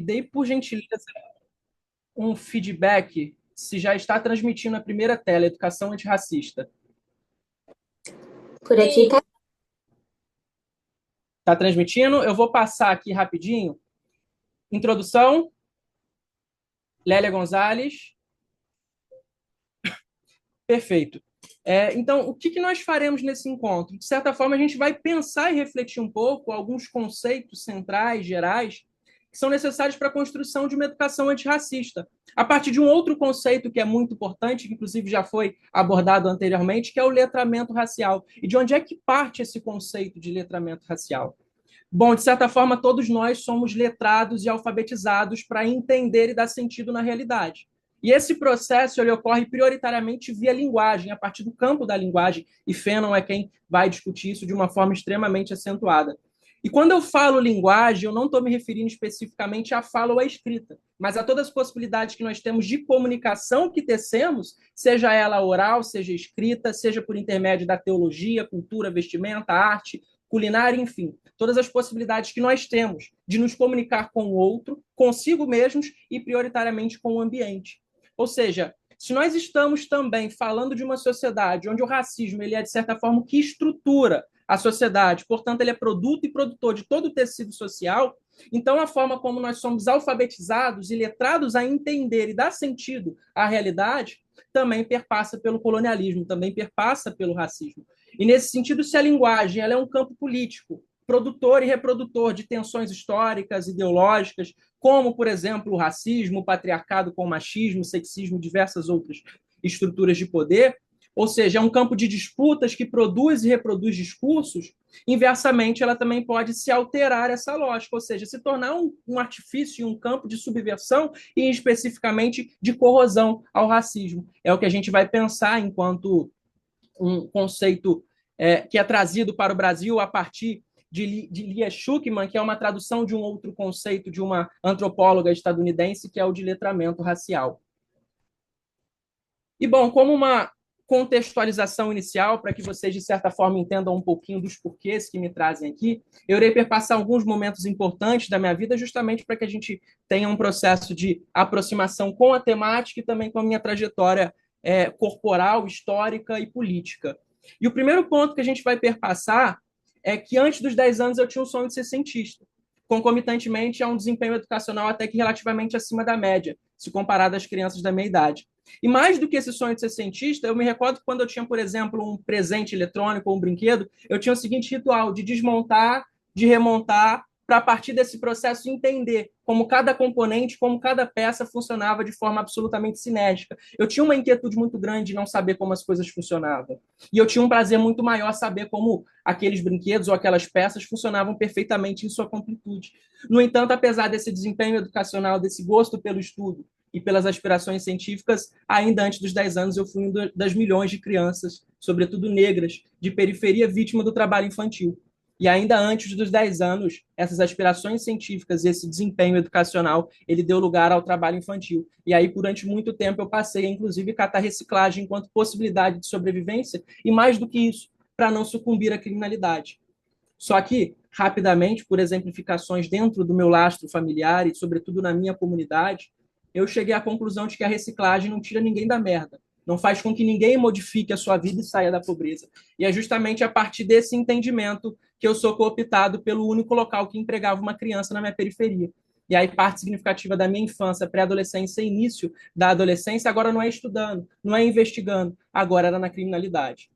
dê, por gentileza, um feedback se já está transmitindo a primeira tela, Educação Antirracista. Por aqui tá. Está transmitindo? Eu vou passar aqui rapidinho. Introdução, Lélia Gonzalez. Perfeito. Então, o que nós faremos nesse encontro? De certa forma, a gente vai pensar e refletir um pouco alguns conceitos centrais, gerais, que são necessários para a construção de uma educação antirracista, a partir de um outro conceito que é muito importante, que inclusive já foi abordado anteriormente, que é o letramento racial. E de onde é que parte esse conceito de letramento racial? Bom, de certa forma, todos nós somos letrados e alfabetizados para entender e dar sentido na realidade. E esse processo ele ocorre prioritariamente via linguagem, a partir do campo da linguagem, e Fanon é quem vai discutir isso de uma forma extremamente acentuada. E quando eu falo linguagem, eu não estou me referindo especificamente à fala ou à escrita, mas a todas as possibilidades que nós temos de comunicação que tecemos, seja ela oral, seja escrita, seja por intermédio da teologia, cultura, vestimenta, arte, culinária, enfim, todas as possibilidades que nós temos de nos comunicar com o outro, consigo mesmos e prioritariamente com o ambiente. Ou seja, se nós estamos também falando de uma sociedade onde o racismo ele é, de certa forma, o que estrutura a sociedade, portanto, ele é produto e produtor de todo o tecido social, então a forma como nós somos alfabetizados e letrados a entender e dar sentido à realidade também perpassa pelo colonialismo, também perpassa pelo racismo. E, nesse sentido, se a linguagem ela é um campo político, produtor e reprodutor de tensões históricas, ideológicas, como, por exemplo, o racismo, o patriarcado com o machismo, o sexismo, diversas outras estruturas de poder, ou seja, é um campo de disputas que produz e reproduz discursos, inversamente, ela também pode se alterar essa lógica, ou seja, se tornar um artifício e um campo de subversão e, especificamente, de corrosão ao racismo. É o que a gente vai pensar enquanto um conceito que é trazido para o Brasil a partir de Lia Schuckman, que é uma tradução de um outro conceito de uma antropóloga estadunidense, que é o de letramento racial. E, bom, como uma contextualização inicial, para que vocês, de certa forma, entendam um pouquinho dos porquês que me trazem aqui, eu irei perpassar alguns momentos importantes da minha vida, justamente para que a gente tenha um processo de aproximação com a temática e também com a minha trajetória corporal, histórica e política. E o primeiro ponto que a gente vai perpassar é que antes dos 10 anos eu tinha o sonho de ser cientista, concomitantemente a um desempenho educacional até que relativamente acima da média, se comparado às crianças da minha idade. E mais do que esse sonho de ser cientista, eu me recordo que quando eu tinha, por exemplo, um presente eletrônico ou um brinquedo, eu tinha o seguinte ritual de desmontar, de remontar, para a partir desse processo entender como cada componente, como cada peça funcionava de forma absolutamente sinérgica. Eu tinha uma inquietude muito grande de não saber como as coisas funcionavam. E eu tinha um prazer muito maior saber como aqueles brinquedos ou aquelas peças funcionavam perfeitamente em sua completude. No entanto, apesar desse desempenho educacional, desse gosto pelo estudo, e pelas aspirações científicas, ainda antes dos 10 anos, eu fui uma das milhões de crianças, sobretudo negras, de periferia vítima do trabalho infantil. E ainda antes dos 10 anos, essas aspirações científicas e esse desempenho educacional, ele deu lugar ao trabalho infantil. E aí, durante muito tempo, eu passei a, inclusive, catar reciclagem enquanto possibilidade de sobrevivência, e mais do que isso, para não sucumbir à criminalidade. Só que, rapidamente, por exemplificações dentro do meu lastro familiar e, sobretudo, na minha comunidade, eu cheguei à conclusão de que a reciclagem não tira ninguém da merda, não faz com que ninguém modifique a sua vida e saia da pobreza. E é justamente a partir desse entendimento que eu sou cooptado pelo único local que empregava uma criança na minha periferia. E aí, parte significativa da minha infância, pré-adolescência e início da adolescência, agora não é estudando, não é investigando, agora era na criminalidade.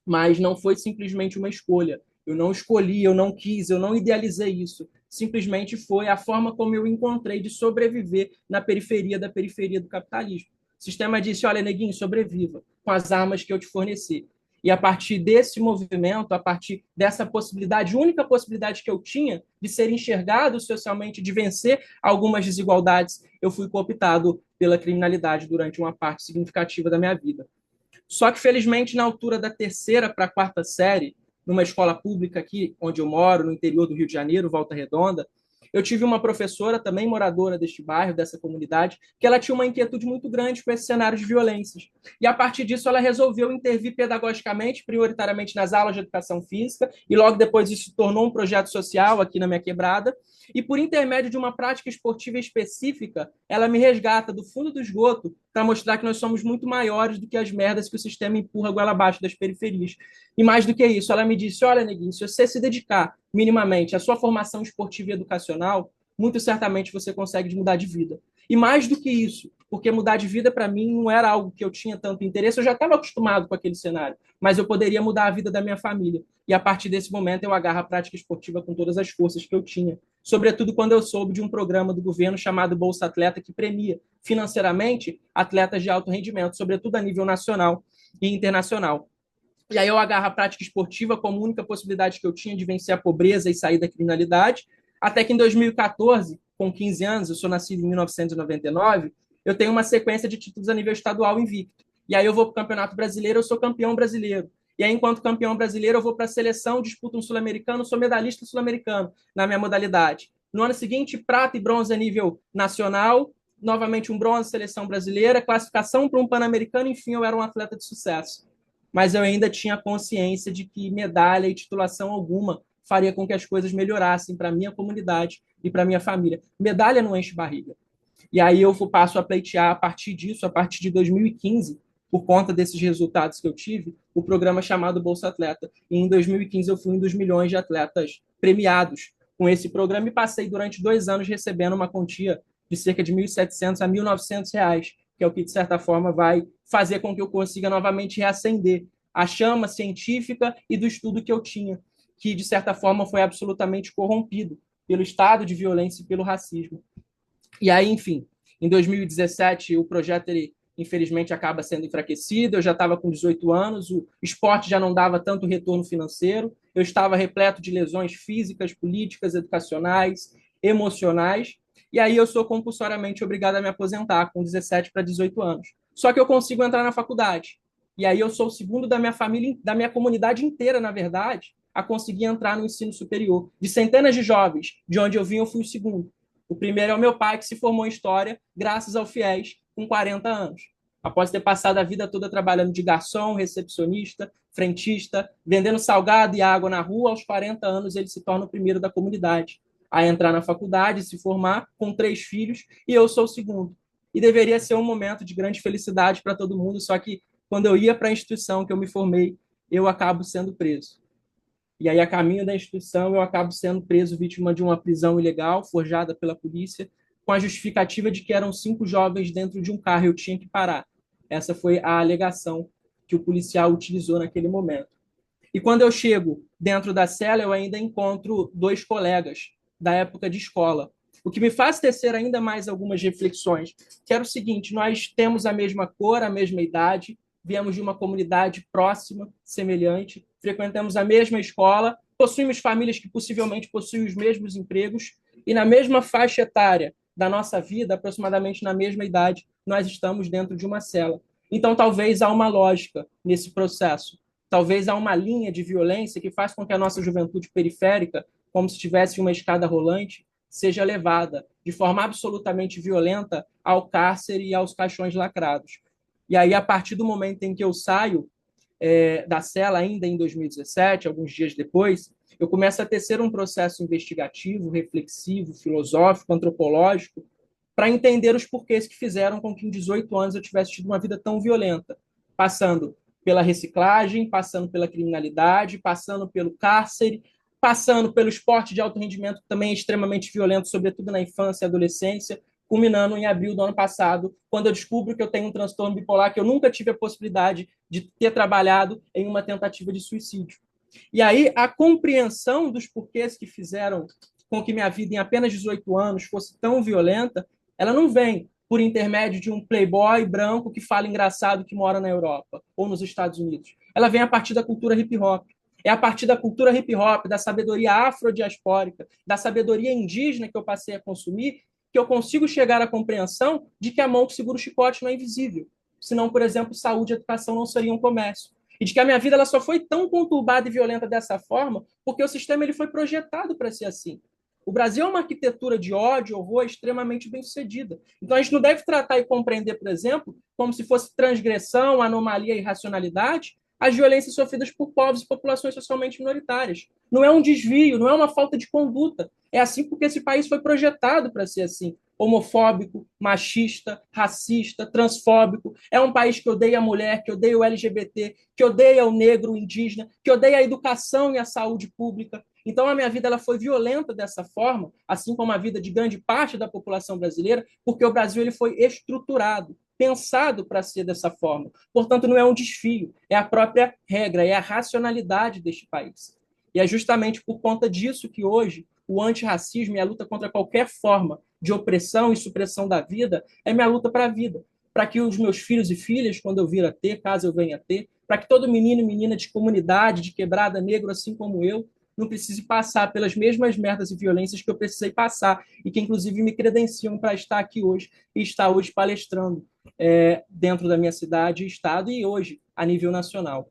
Mas não foi simplesmente uma escolha. Eu não escolhi, eu não quis, eu não idealizei isso. Simplesmente foi a forma como eu encontrei de sobreviver na periferia da periferia do capitalismo. O sistema disse: olha, neguinho, sobreviva com as armas que eu te forneci. E a partir desse movimento, a partir dessa possibilidade, única possibilidade que eu tinha de ser enxergado socialmente, de vencer algumas desigualdades, eu fui cooptado pela criminalidade durante uma parte significativa da minha vida. Só que, felizmente, na altura da terceira para a quarta série, numa escola pública aqui onde eu moro, no interior do Rio de Janeiro, Volta Redonda, Eu tive uma professora, também moradora deste bairro, dessa comunidade, que ela tinha uma inquietude muito grande com esse cenário de violências. E, a partir disso, ela resolveu intervir pedagogicamente, prioritariamente nas aulas de educação física, e logo depois isso se tornou um projeto social aqui na minha quebrada. E, por intermédio de uma prática esportiva específica, ela me resgata do fundo do esgoto para mostrar que nós somos muito maiores do que as merdas que o sistema empurra goela abaixo das periferias. E mais do que isso, ela me disse: olha, neguinho, se você se dedicar minimamente à sua formação esportiva e educacional, muito certamente você consegue mudar de vida. E mais do que isso, porque mudar de vida para mim não era algo que eu tinha tanto interesse, eu já estava acostumado com aquele cenário, mas eu poderia mudar a vida da minha família. E a partir desse momento eu agarro a prática esportiva com todas as forças que eu tinha, sobretudo quando eu soube de um programa do governo chamado Bolsa Atleta, que premia financeiramente atletas de alto rendimento, sobretudo a nível nacional e internacional. E aí eu agarro a prática esportiva como única possibilidade que eu tinha de vencer a pobreza e sair da criminalidade, até que em 2014, com 15 anos, eu sou nascido em 1999, eu tenho uma sequência de títulos a nível estadual invicto. E aí eu vou para o Campeonato Brasileiro, eu sou campeão brasileiro. E aí, enquanto campeão brasileiro, eu vou para a seleção, disputo um sul-americano, sou medalhista sul-americano na minha modalidade. No ano seguinte, prata e bronze a nível nacional, novamente um bronze, seleção brasileira, classificação para um pan-americano, enfim, eu era um atleta de sucesso. Mas eu ainda tinha consciência de que medalha e titulação alguma faria com que as coisas melhorassem para a minha comunidade e para a minha família. Medalha não enche barriga. E aí eu passo a pleitear a partir disso, a partir de 2015, por conta desses resultados que eu tive, o programa chamado Bolsa Atleta. E em 2015 eu fui um dos milhões de atletas premiados com esse programa e passei durante 2 anos recebendo uma quantia de cerca de R$ 1.700 a R$ 1.900, que é o que, de certa forma, vai fazer com que eu consiga novamente reacender a chama científica e do estudo que eu tinha, que, de certa forma, foi absolutamente corrompido pelo estado de violência e pelo racismo. E aí, enfim, em 2017, o projeto, ele, infelizmente, acaba sendo enfraquecido. Eu já estava com 18 anos, o esporte já não dava tanto retorno financeiro, eu estava repleto de lesões físicas, políticas, educacionais, emocionais, e aí eu sou compulsoriamente obrigado a me aposentar com 17 para 18 anos. Só que eu consigo entrar na faculdade. E aí eu sou o segundo da minha família, da minha comunidade inteira, na verdade, a conseguir entrar no ensino superior. De centenas de jovens, de onde eu vim, eu fui o segundo. O primeiro é o meu pai, que se formou em História, graças ao FIES, com 40 anos. Após ter passado a vida toda trabalhando de garçom, recepcionista, frentista, vendendo salgado e água na rua, aos 40 anos ele se torna o primeiro da comunidade a entrar na faculdade, se formar, com 3 filhos, e eu sou o segundo. E deveria ser um momento de grande felicidade para todo mundo, só que quando eu ia para a instituição que eu me formei, eu acabo sendo preso. E aí, a caminho da instituição, eu acabo sendo preso, vítima de uma prisão ilegal, forjada pela polícia, com a justificativa de que eram 5 jovens dentro de um carro e eu tinha que parar. Essa foi a alegação que o policial utilizou naquele momento. E quando eu chego dentro da cela, eu ainda encontro 2 colegas da época de escola. O que me faz tecer ainda mais algumas reflexões, que era o seguinte: nós temos a mesma cor, a mesma idade, viemos de uma comunidade próxima, semelhante, frequentamos a mesma escola, possuímos famílias que possivelmente possuem os mesmos empregos, e na mesma faixa etária da nossa vida, aproximadamente na mesma idade, nós estamos dentro de uma cela. Então, talvez há uma lógica nesse processo. Talvez há uma linha de violência que faz com que a nossa juventude periférica, como se tivesse uma escada rolante, seja levada de forma absolutamente violenta ao cárcere e aos caixões lacrados. E aí, a partir do momento em que eu saio da cela, ainda em 2017, alguns dias depois, eu começo a tecer um processo investigativo, reflexivo, filosófico, antropológico, para entender os porquês que fizeram com que em 18 anos eu tivesse tido uma vida tão violenta, passando pela reciclagem, passando pela criminalidade, passando pelo cárcere, passando pelo esporte de alto rendimento, que também é extremamente violento, sobretudo na infância e adolescência, culminando em abril do ano passado, quando eu descubro que eu tenho um transtorno bipolar, que eu nunca tive a possibilidade de ter trabalhado em uma tentativa de suicídio. E aí, a compreensão dos porquês que fizeram com que minha vida, em apenas 18 anos, fosse tão violenta, ela não vem por intermédio de um playboy branco que fala engraçado que mora na Europa ou nos Estados Unidos. Ela vem a partir da cultura hip-hop. É a partir da cultura hip-hop, da sabedoria afrodiaspórica, da sabedoria indígena que eu passei a consumir, que eu consigo chegar à compreensão de que a mão que segura o chicote não é invisível. Senão, por exemplo, saúde e educação não seriam um comércio. E de que a minha vida ela só foi tão conturbada e violenta dessa forma porque o sistema ele foi projetado para ser assim. O Brasil é uma arquitetura de ódio, horror extremamente bem sucedida. Então, a gente não deve tratar e compreender, por exemplo, como se fosse transgressão, anomalia e irracionalidade, as violências sofridas por povos e populações socialmente minoritárias. Não é um desvio, não é uma falta de conduta. É assim porque esse país foi projetado para ser assim. Homofóbico, machista, racista, transfóbico. É um país que odeia a mulher, que odeia o LGBT, que odeia o negro, o indígena, que odeia a educação e a saúde pública. Então, a minha vida ela foi violenta dessa forma, assim como a vida de grande parte da população brasileira, porque o Brasil ele foi estruturado, pensado para ser dessa forma. Portanto, não é um desfio, é a própria regra, é a racionalidade deste país. E é justamente por conta disso que hoje o antirracismo e a luta contra qualquer forma de opressão e supressão da vida é minha luta para a vida. Para que os meus filhos e filhas, quando eu vir a ter, caso eu venha a ter, para que todo menino e menina de comunidade, de quebrada negro, assim como eu, não precise passar pelas mesmas merdas e violências que eu precisei passar e que, inclusive, me credenciam para estar aqui hoje e estar hoje palestrando dentro da minha cidade e estado e hoje a nível nacional.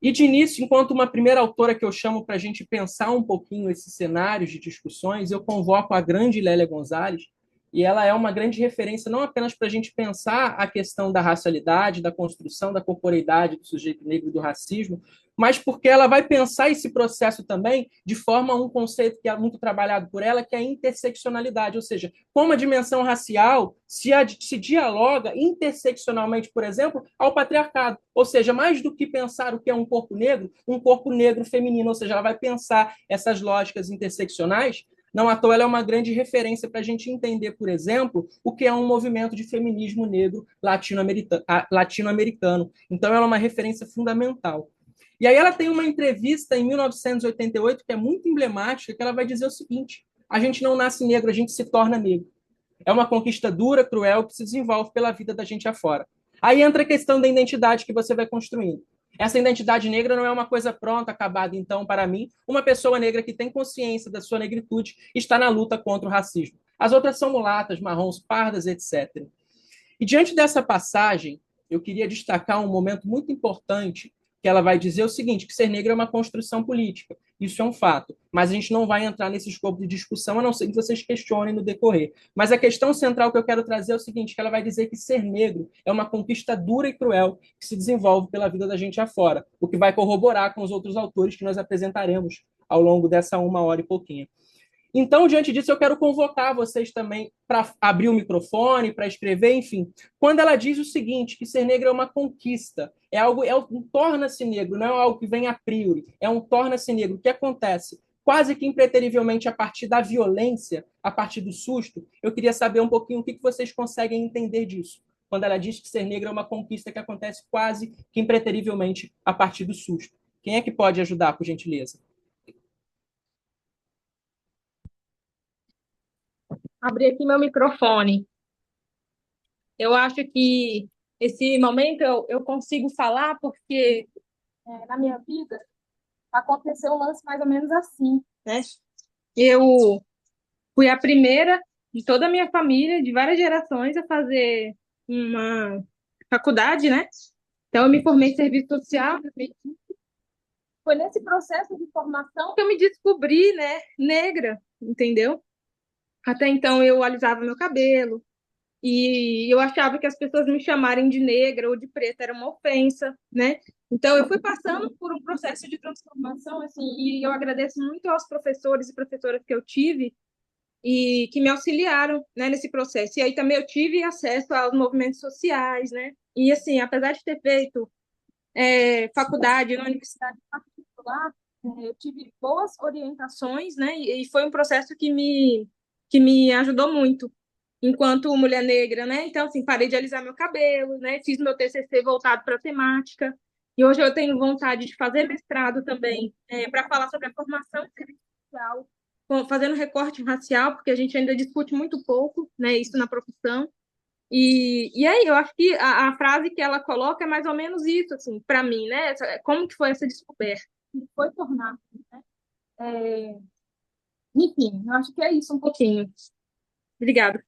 E de início, enquanto uma primeira autora que eu chamo para a gente pensar um pouquinho esses cenários de discussões, eu convoco a grande Lélia Gonzalez, e ela é uma grande referência não apenas para a gente pensar a questão da racialidade, da construção da corporeidade do sujeito negro e do racismo, mas porque ela vai pensar esse processo também de forma a um conceito que é muito trabalhado por ela, que é a interseccionalidade, ou seja, como a dimensão racial se dialoga interseccionalmente, por exemplo, ao patriarcado. Ou seja, mais do que pensar o que é um corpo negro feminino, ou seja, ela vai pensar essas lógicas interseccionais. Não à toa ela é uma grande referência para a gente entender, por exemplo, o que é um movimento de feminismo negro latino-americano. Então, ela é uma referência fundamental. E aí ela tem uma entrevista em 1988 que é muito emblemática, que ela vai dizer o seguinte: a gente não nasce negro, a gente se torna negro. É uma conquista dura, cruel, que se desenvolve pela vida da gente afora. Aí entra a questão da identidade que você vai construindo. Essa identidade negra não é uma coisa pronta, acabada. Então, para mim, uma pessoa negra que tem consciência da sua negritude está na luta contra o racismo. As outras são mulatas, marrons, pardas, etc. E diante dessa passagem, eu queria destacar um momento muito importante, que ela vai dizer o seguinte, que ser negro é uma construção política. Isso é um fato. Mas a gente não vai entrar nesse escopo de discussão, a não ser que vocês questionem no decorrer. Mas a questão central que eu quero trazer é o seguinte, que ela vai dizer que ser negro é uma conquista dura e cruel que se desenvolve pela vida da gente afora, o que vai corroborar com os outros autores que nós apresentaremos ao longo dessa 1 hora e pouquinho. Então, diante disso, eu quero convocar vocês também para abrir o microfone, para escrever, enfim. Quando ela diz o seguinte, que ser negro é uma conquista, é algo, um torna-se negro, não é algo que vem a priori, é um torna-se negro. O que acontece? Quase que impreterivelmente a partir da violência, a partir do susto, eu queria saber um pouquinho o que vocês conseguem entender disso. Quando ela diz que ser negro é uma conquista que acontece quase que impreterivelmente a partir do susto. Quem é que pode ajudar, por gentileza? Abrir aqui meu microfone. Eu acho que esse momento eu consigo falar porque na minha vida aconteceu um lance mais ou menos assim, né? Eu fui a primeira de toda a minha família, de várias gerações, a fazer uma faculdade, né? Então, eu me formei em serviço social. Foi nesse processo de formação que eu me descobri, né, negra, entendeu? Até então, eu alisava meu cabelo, e eu achava que as pessoas me chamarem de negra ou de preta era uma ofensa, né? Então eu fui passando por um processo de transformação, assim, e eu agradeço muito aos professores e professoras que eu tive e que me auxiliaram, né, nesse processo. E aí também eu tive acesso aos movimentos sociais, né? E assim, apesar de ter feito faculdade na universidade particular, eu tive boas orientações, né? E foi um processo que me ajudou muito enquanto mulher negra, né? Então, assim, parei de alisar meu cabelo, né? Fiz meu TCC voltado para a temática. E hoje eu tenho vontade de fazer mestrado também, para falar sobre a formação social, fazendo recorte racial, porque a gente ainda discute muito pouco, né, isso na profissão. E aí, eu acho que a frase que ela coloca é mais ou menos isso, assim, para mim, né? Como que foi essa descoberta? Que foi tornar, né? É, enfim, eu acho que é isso um pouquinho. Obrigada.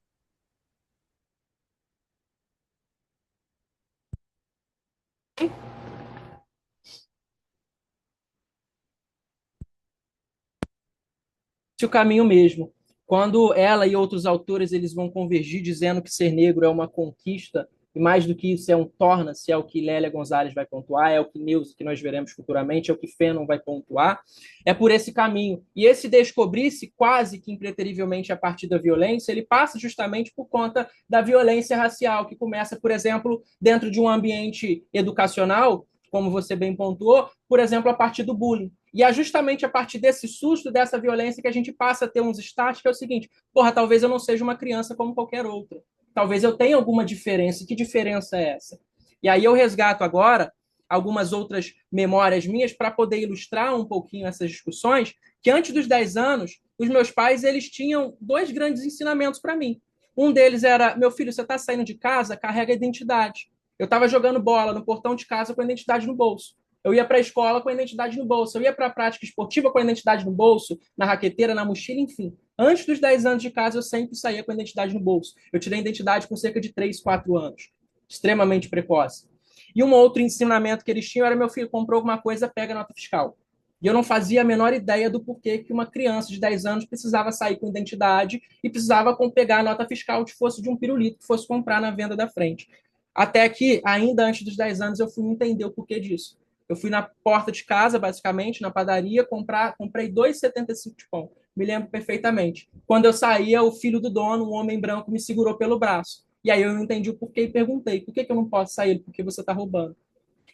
o caminho mesmo. Quando ela e outros autores eles vão convergir dizendo que ser negro é uma conquista, e mais do que isso é um torna-se, é o que Lélia Gonzalez vai pontuar, é o que Neuza, que nós veremos futuramente, é o que Fanon vai pontuar, é por esse caminho. E esse descobrir-se quase que impreterivelmente a partir da violência, ele passa justamente por conta da violência racial, que começa, por exemplo, dentro de um ambiente educacional, como você bem pontuou, por exemplo, a partir do bullying. E é justamente a partir desse susto, dessa violência, que a gente passa a ter uns status que é o seguinte: porra, talvez eu não seja uma criança como qualquer outra. Talvez eu tenha alguma diferença. Que diferença é essa? E aí eu resgato agora algumas outras memórias minhas para poder ilustrar um pouquinho essas discussões, que antes dos 10 anos, os meus pais eles tinham dois grandes ensinamentos para mim. Um deles era: meu filho, você está saindo de casa, carrega a identidade. Eu estava jogando bola no portão de casa com a identidade no bolso. Eu ia para a escola com a identidade no bolso. Eu ia para a prática esportiva com a identidade no bolso, na raqueteira, na mochila, enfim. Antes dos 10 anos de casa, eu sempre saía com a identidade no bolso. Eu tirei a identidade com cerca de 3, 4 anos. Extremamente precoce. E um outro ensinamento que eles tinham era: meu filho comprou alguma coisa, pega a nota fiscal. E eu não fazia a menor ideia do porquê que uma criança de 10 anos precisava sair com identidade e precisava pegar a nota fiscal que fosse de um pirulito que fosse comprar na venda da frente. Até que, ainda antes dos 10 anos, eu fui entender o porquê disso. Eu fui na porta de casa, basicamente, na padaria, comprei 2,75 de pão. Me lembro perfeitamente. Quando eu saía, o filho do dono, um homem branco, me segurou pelo braço. E aí eu não entendi o porquê e perguntei: por que eu não posso sair? Porque você está roubando.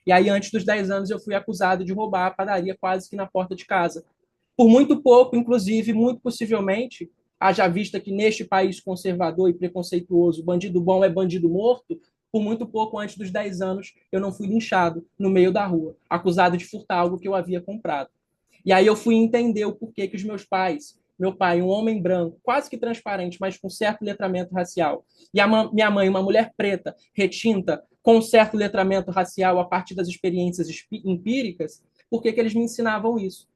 E aí, antes dos 10 anos, eu fui acusado de roubar a padaria quase que na porta de casa. Por muito pouco, inclusive, muito possivelmente, haja vista que neste país conservador e preconceituoso, bandido bom é bandido morto, por muito pouco, antes dos 10 anos, eu não fui linchado no meio da rua, acusado de furtar algo que eu havia comprado. E aí eu fui entender o porquê que os meus pais, meu pai, um homem branco, quase que transparente, mas com certo letramento racial, e minha mãe, uma mulher preta, retinta, com certo letramento racial a partir das experiências empíricas, por que eles me ensinavam isso?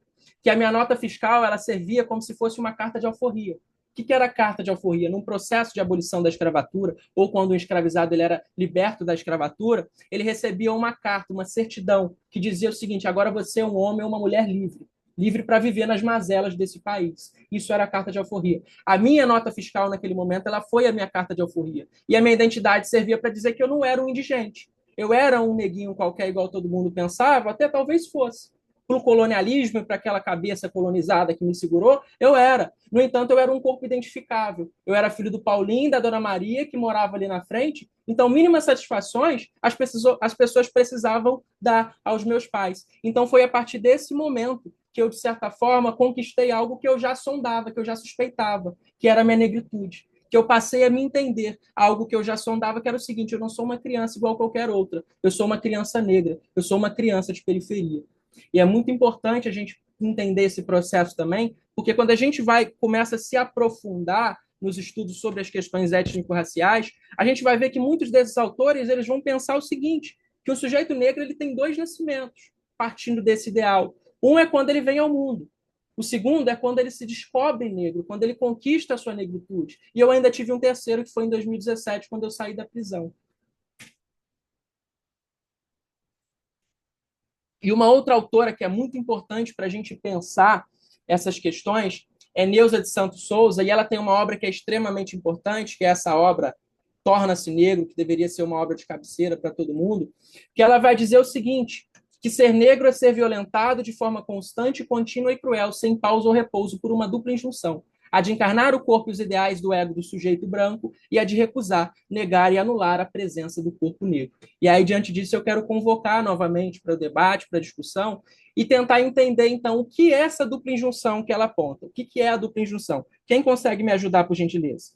Que a minha nota fiscal ela servia como se fosse uma carta de alforria. O que era a carta de alforria? Num processo de abolição da escravatura, ou quando o escravizado ele era liberto da escravatura, ele recebia uma carta, uma certidão, que dizia o seguinte: agora você é um homem ou uma mulher livre, livre para viver nas mazelas desse país. Isso era a carta de alforria. A minha nota fiscal naquele momento ela foi a minha carta de alforria. E a minha identidade servia para dizer que eu não era um indigente. Eu era um neguinho qualquer, igual todo mundo pensava, até talvez fosse. Para o colonialismo e para aquela cabeça colonizada que me segurou, eu era. No entanto, eu era um corpo identificável. Eu era filho do Paulinho, da Dona Maria, que morava ali na frente. Então, mínimas satisfações as pessoas precisavam dar aos meus pais. Então, foi a partir desse momento que eu, de certa forma, conquistei algo que eu já sondava, que eu já suspeitava, que era a minha negritude. Que eu passei a me entender algo que eu já sondava, que era o seguinte: eu não sou uma criança igual a qualquer outra. Eu sou uma criança negra. Eu sou uma criança de periferia. E é muito importante a gente entender esse processo também, porque quando a gente começa a se aprofundar nos estudos sobre as questões étnico-raciais, a gente vai ver que muitos desses autores eles vão pensar o seguinte: que o sujeito negro ele tem dois nascimentos, partindo desse ideal. Um é quando ele vem ao mundo. O segundo é quando ele se descobre negro, quando ele conquista a sua negritude. E eu ainda tive um terceiro, que foi em 2017, quando eu saí da prisão. E uma outra autora que é muito importante para a gente pensar essas questões é Neuza de Santos Souza, e ela tem uma obra que é extremamente importante, que é essa obra Torna-se Negro, que deveria ser uma obra de cabeceira para todo mundo, que ela vai dizer o seguinte: que ser negro é ser violentado de forma constante, contínua e cruel, sem pausa ou repouso, por uma dupla injunção: a de encarnar o corpo e os ideais do ego do sujeito branco, e a de recusar, negar e anular a presença do corpo negro. E aí, diante disso, eu quero convocar novamente para o debate, para a discussão, e tentar entender, então, o que é essa dupla injunção que ela aponta. O que é a dupla injunção? Quem consegue me ajudar, por gentileza?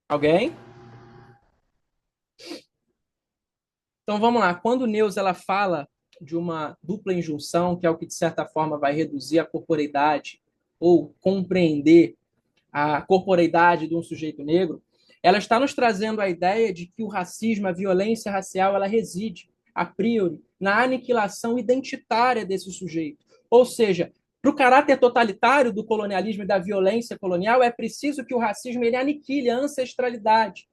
Alguém? Então, vamos lá. Quando Neuza ela fala de uma dupla injunção, que é o que, de certa forma, vai reduzir a corporeidade ou compreender a corporeidade de um sujeito negro, ela está nos trazendo a ideia de que o racismo, a violência racial, ela reside, a priori, na aniquilação identitária desse sujeito. Ou seja, para o caráter totalitário do colonialismo e da violência colonial, é preciso que o racismo ele aniquile a ancestralidade,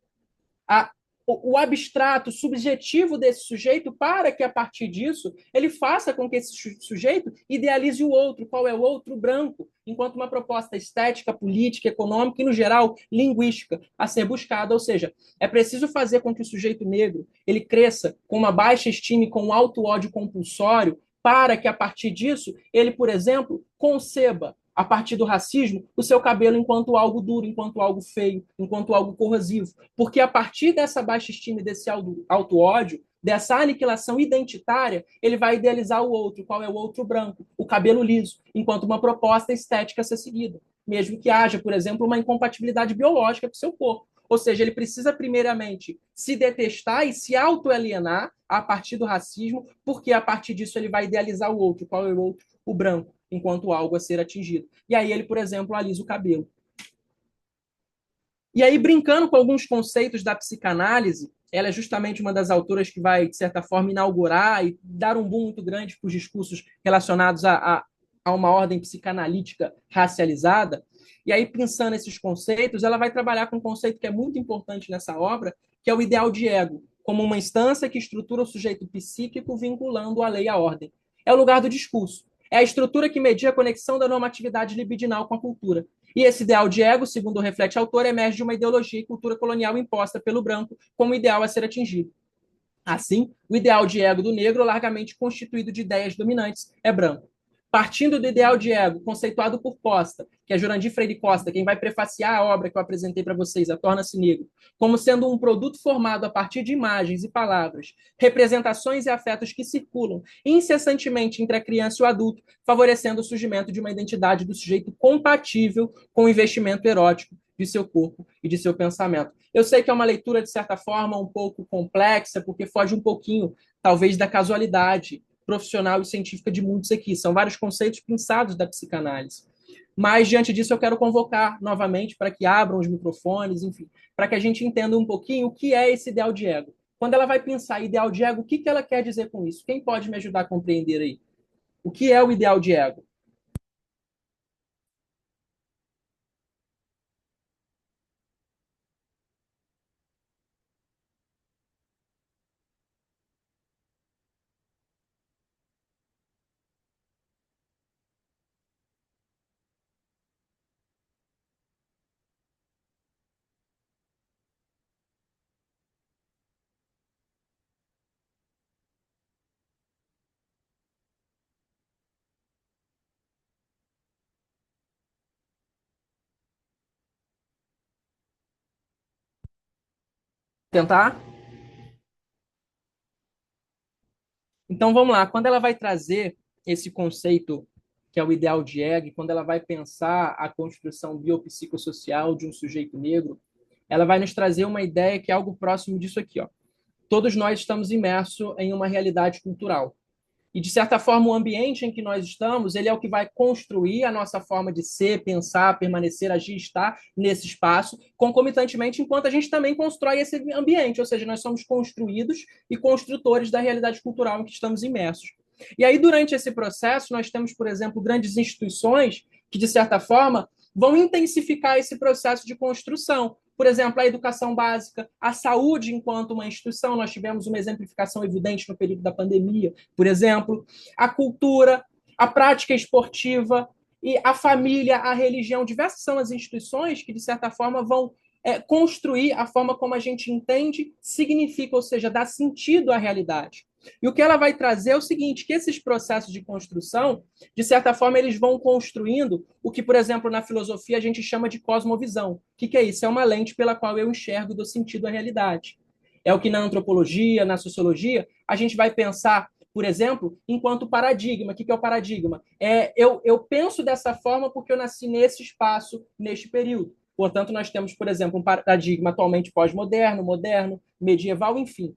a, o abstrato, subjetivo desse sujeito, para que, a partir disso, ele faça com que esse sujeito idealize o outro. Qual é o outro? Branco, enquanto uma proposta estética, política, econômica e, no geral, linguística a ser buscada. Ou seja, é preciso fazer com que o sujeito negro ele cresça com uma baixa estima e com um alto ódio compulsório, para que, a partir disso, ele, por exemplo, conceba a partir do racismo, o seu cabelo enquanto algo duro, enquanto algo feio, enquanto algo corrosivo. Porque a partir dessa baixa estima e desse auto-ódio, dessa aniquilação identitária, ele vai idealizar o outro. Qual é o outro? Branco, o cabelo liso, enquanto uma proposta estética a ser seguida. Mesmo que haja, por exemplo, uma incompatibilidade biológica com o seu corpo. Ou seja, ele precisa, primeiramente, se detestar e se autoalienar a partir do racismo, porque a partir disso ele vai idealizar o outro. Qual é o outro? O branco, enquanto algo a ser atingido. E aí ele, por exemplo, alisa o cabelo. E aí, brincando com alguns conceitos da psicanálise, ela é justamente uma das autoras que vai, de certa forma, inaugurar e dar um boom muito grande para os discursos relacionados a uma ordem psicanalítica racializada. E aí, pensando nesses conceitos, ela vai trabalhar com um conceito que é muito importante nessa obra, que é o ideal de ego, como uma instância que estrutura o sujeito psíquico vinculando a lei à ordem. É o lugar do discurso. É a estrutura que media a conexão da normatividade libidinal com a cultura. E esse ideal de ego, segundo reflete a autor, emerge de uma ideologia e cultura colonial imposta pelo branco como ideal a ser atingido. Assim, o ideal de ego do negro, largamente constituído de ideias dominantes, é branco. Partindo do ideal de ego, conceituado por Costa, que é Jurandir Freire Costa, quem vai prefaciar a obra que eu apresentei para vocês, A Torna-se Negro, como sendo um produto formado a partir de imagens e palavras, representações e afetos que circulam incessantemente entre a criança e o adulto, favorecendo o surgimento de uma identidade do sujeito compatível com o investimento erótico de seu corpo e de seu pensamento. Eu sei que é uma leitura, de certa forma, um pouco complexa, porque foge um pouquinho, talvez, da casualidade profissional e científica de muitos aqui. São vários conceitos pensados da psicanálise. Mas, diante disso, eu quero convocar novamente para que abram os microfones, enfim, para que a gente entenda um pouquinho o que é esse ideal de ego. Quando ela vai pensar ideal de ego, o que ela quer dizer com isso? Quem pode me ajudar a compreender aí? O que é o ideal de ego? Tentar? Então vamos lá, quando ela vai trazer esse conceito que é o ideal de ego, quando ela vai pensar a construção biopsicossocial de um sujeito negro, ela vai nos trazer uma ideia que é algo próximo disso aqui, ó. Todos nós estamos imersos em uma realidade cultural. E, de certa forma, o ambiente em que nós estamos, ele é o que vai construir a nossa forma de ser, pensar, permanecer, agir, estar nesse espaço, concomitantemente, enquanto a gente também constrói esse ambiente, ou seja, nós somos construídos e construtores da realidade cultural em que estamos imersos. E aí, durante esse processo, nós temos, por exemplo, grandes instituições que, de certa forma, vão intensificar esse processo de construção. Por exemplo, a educação básica, a saúde enquanto uma instituição, nós tivemos uma exemplificação evidente no período da pandemia, por exemplo, a cultura, a prática esportiva e a família, a religião, diversas são as instituições que, de certa forma, vão construir a forma como a gente entende, significa, ou seja, dá sentido à realidade. E o que ela vai trazer é o seguinte, que esses processos de construção, de certa forma, eles vão construindo o que, por exemplo, na filosofia a gente chama de cosmovisão. O que é isso? É uma lente pela qual eu enxergo e dou sentido à realidade. É o que na antropologia, na sociologia, a gente vai pensar, por exemplo, enquanto paradigma. O que é o paradigma? Eu penso dessa forma porque eu nasci nesse espaço, neste período. Portanto, nós temos, por exemplo, um paradigma atualmente pós-moderno, moderno, medieval, enfim.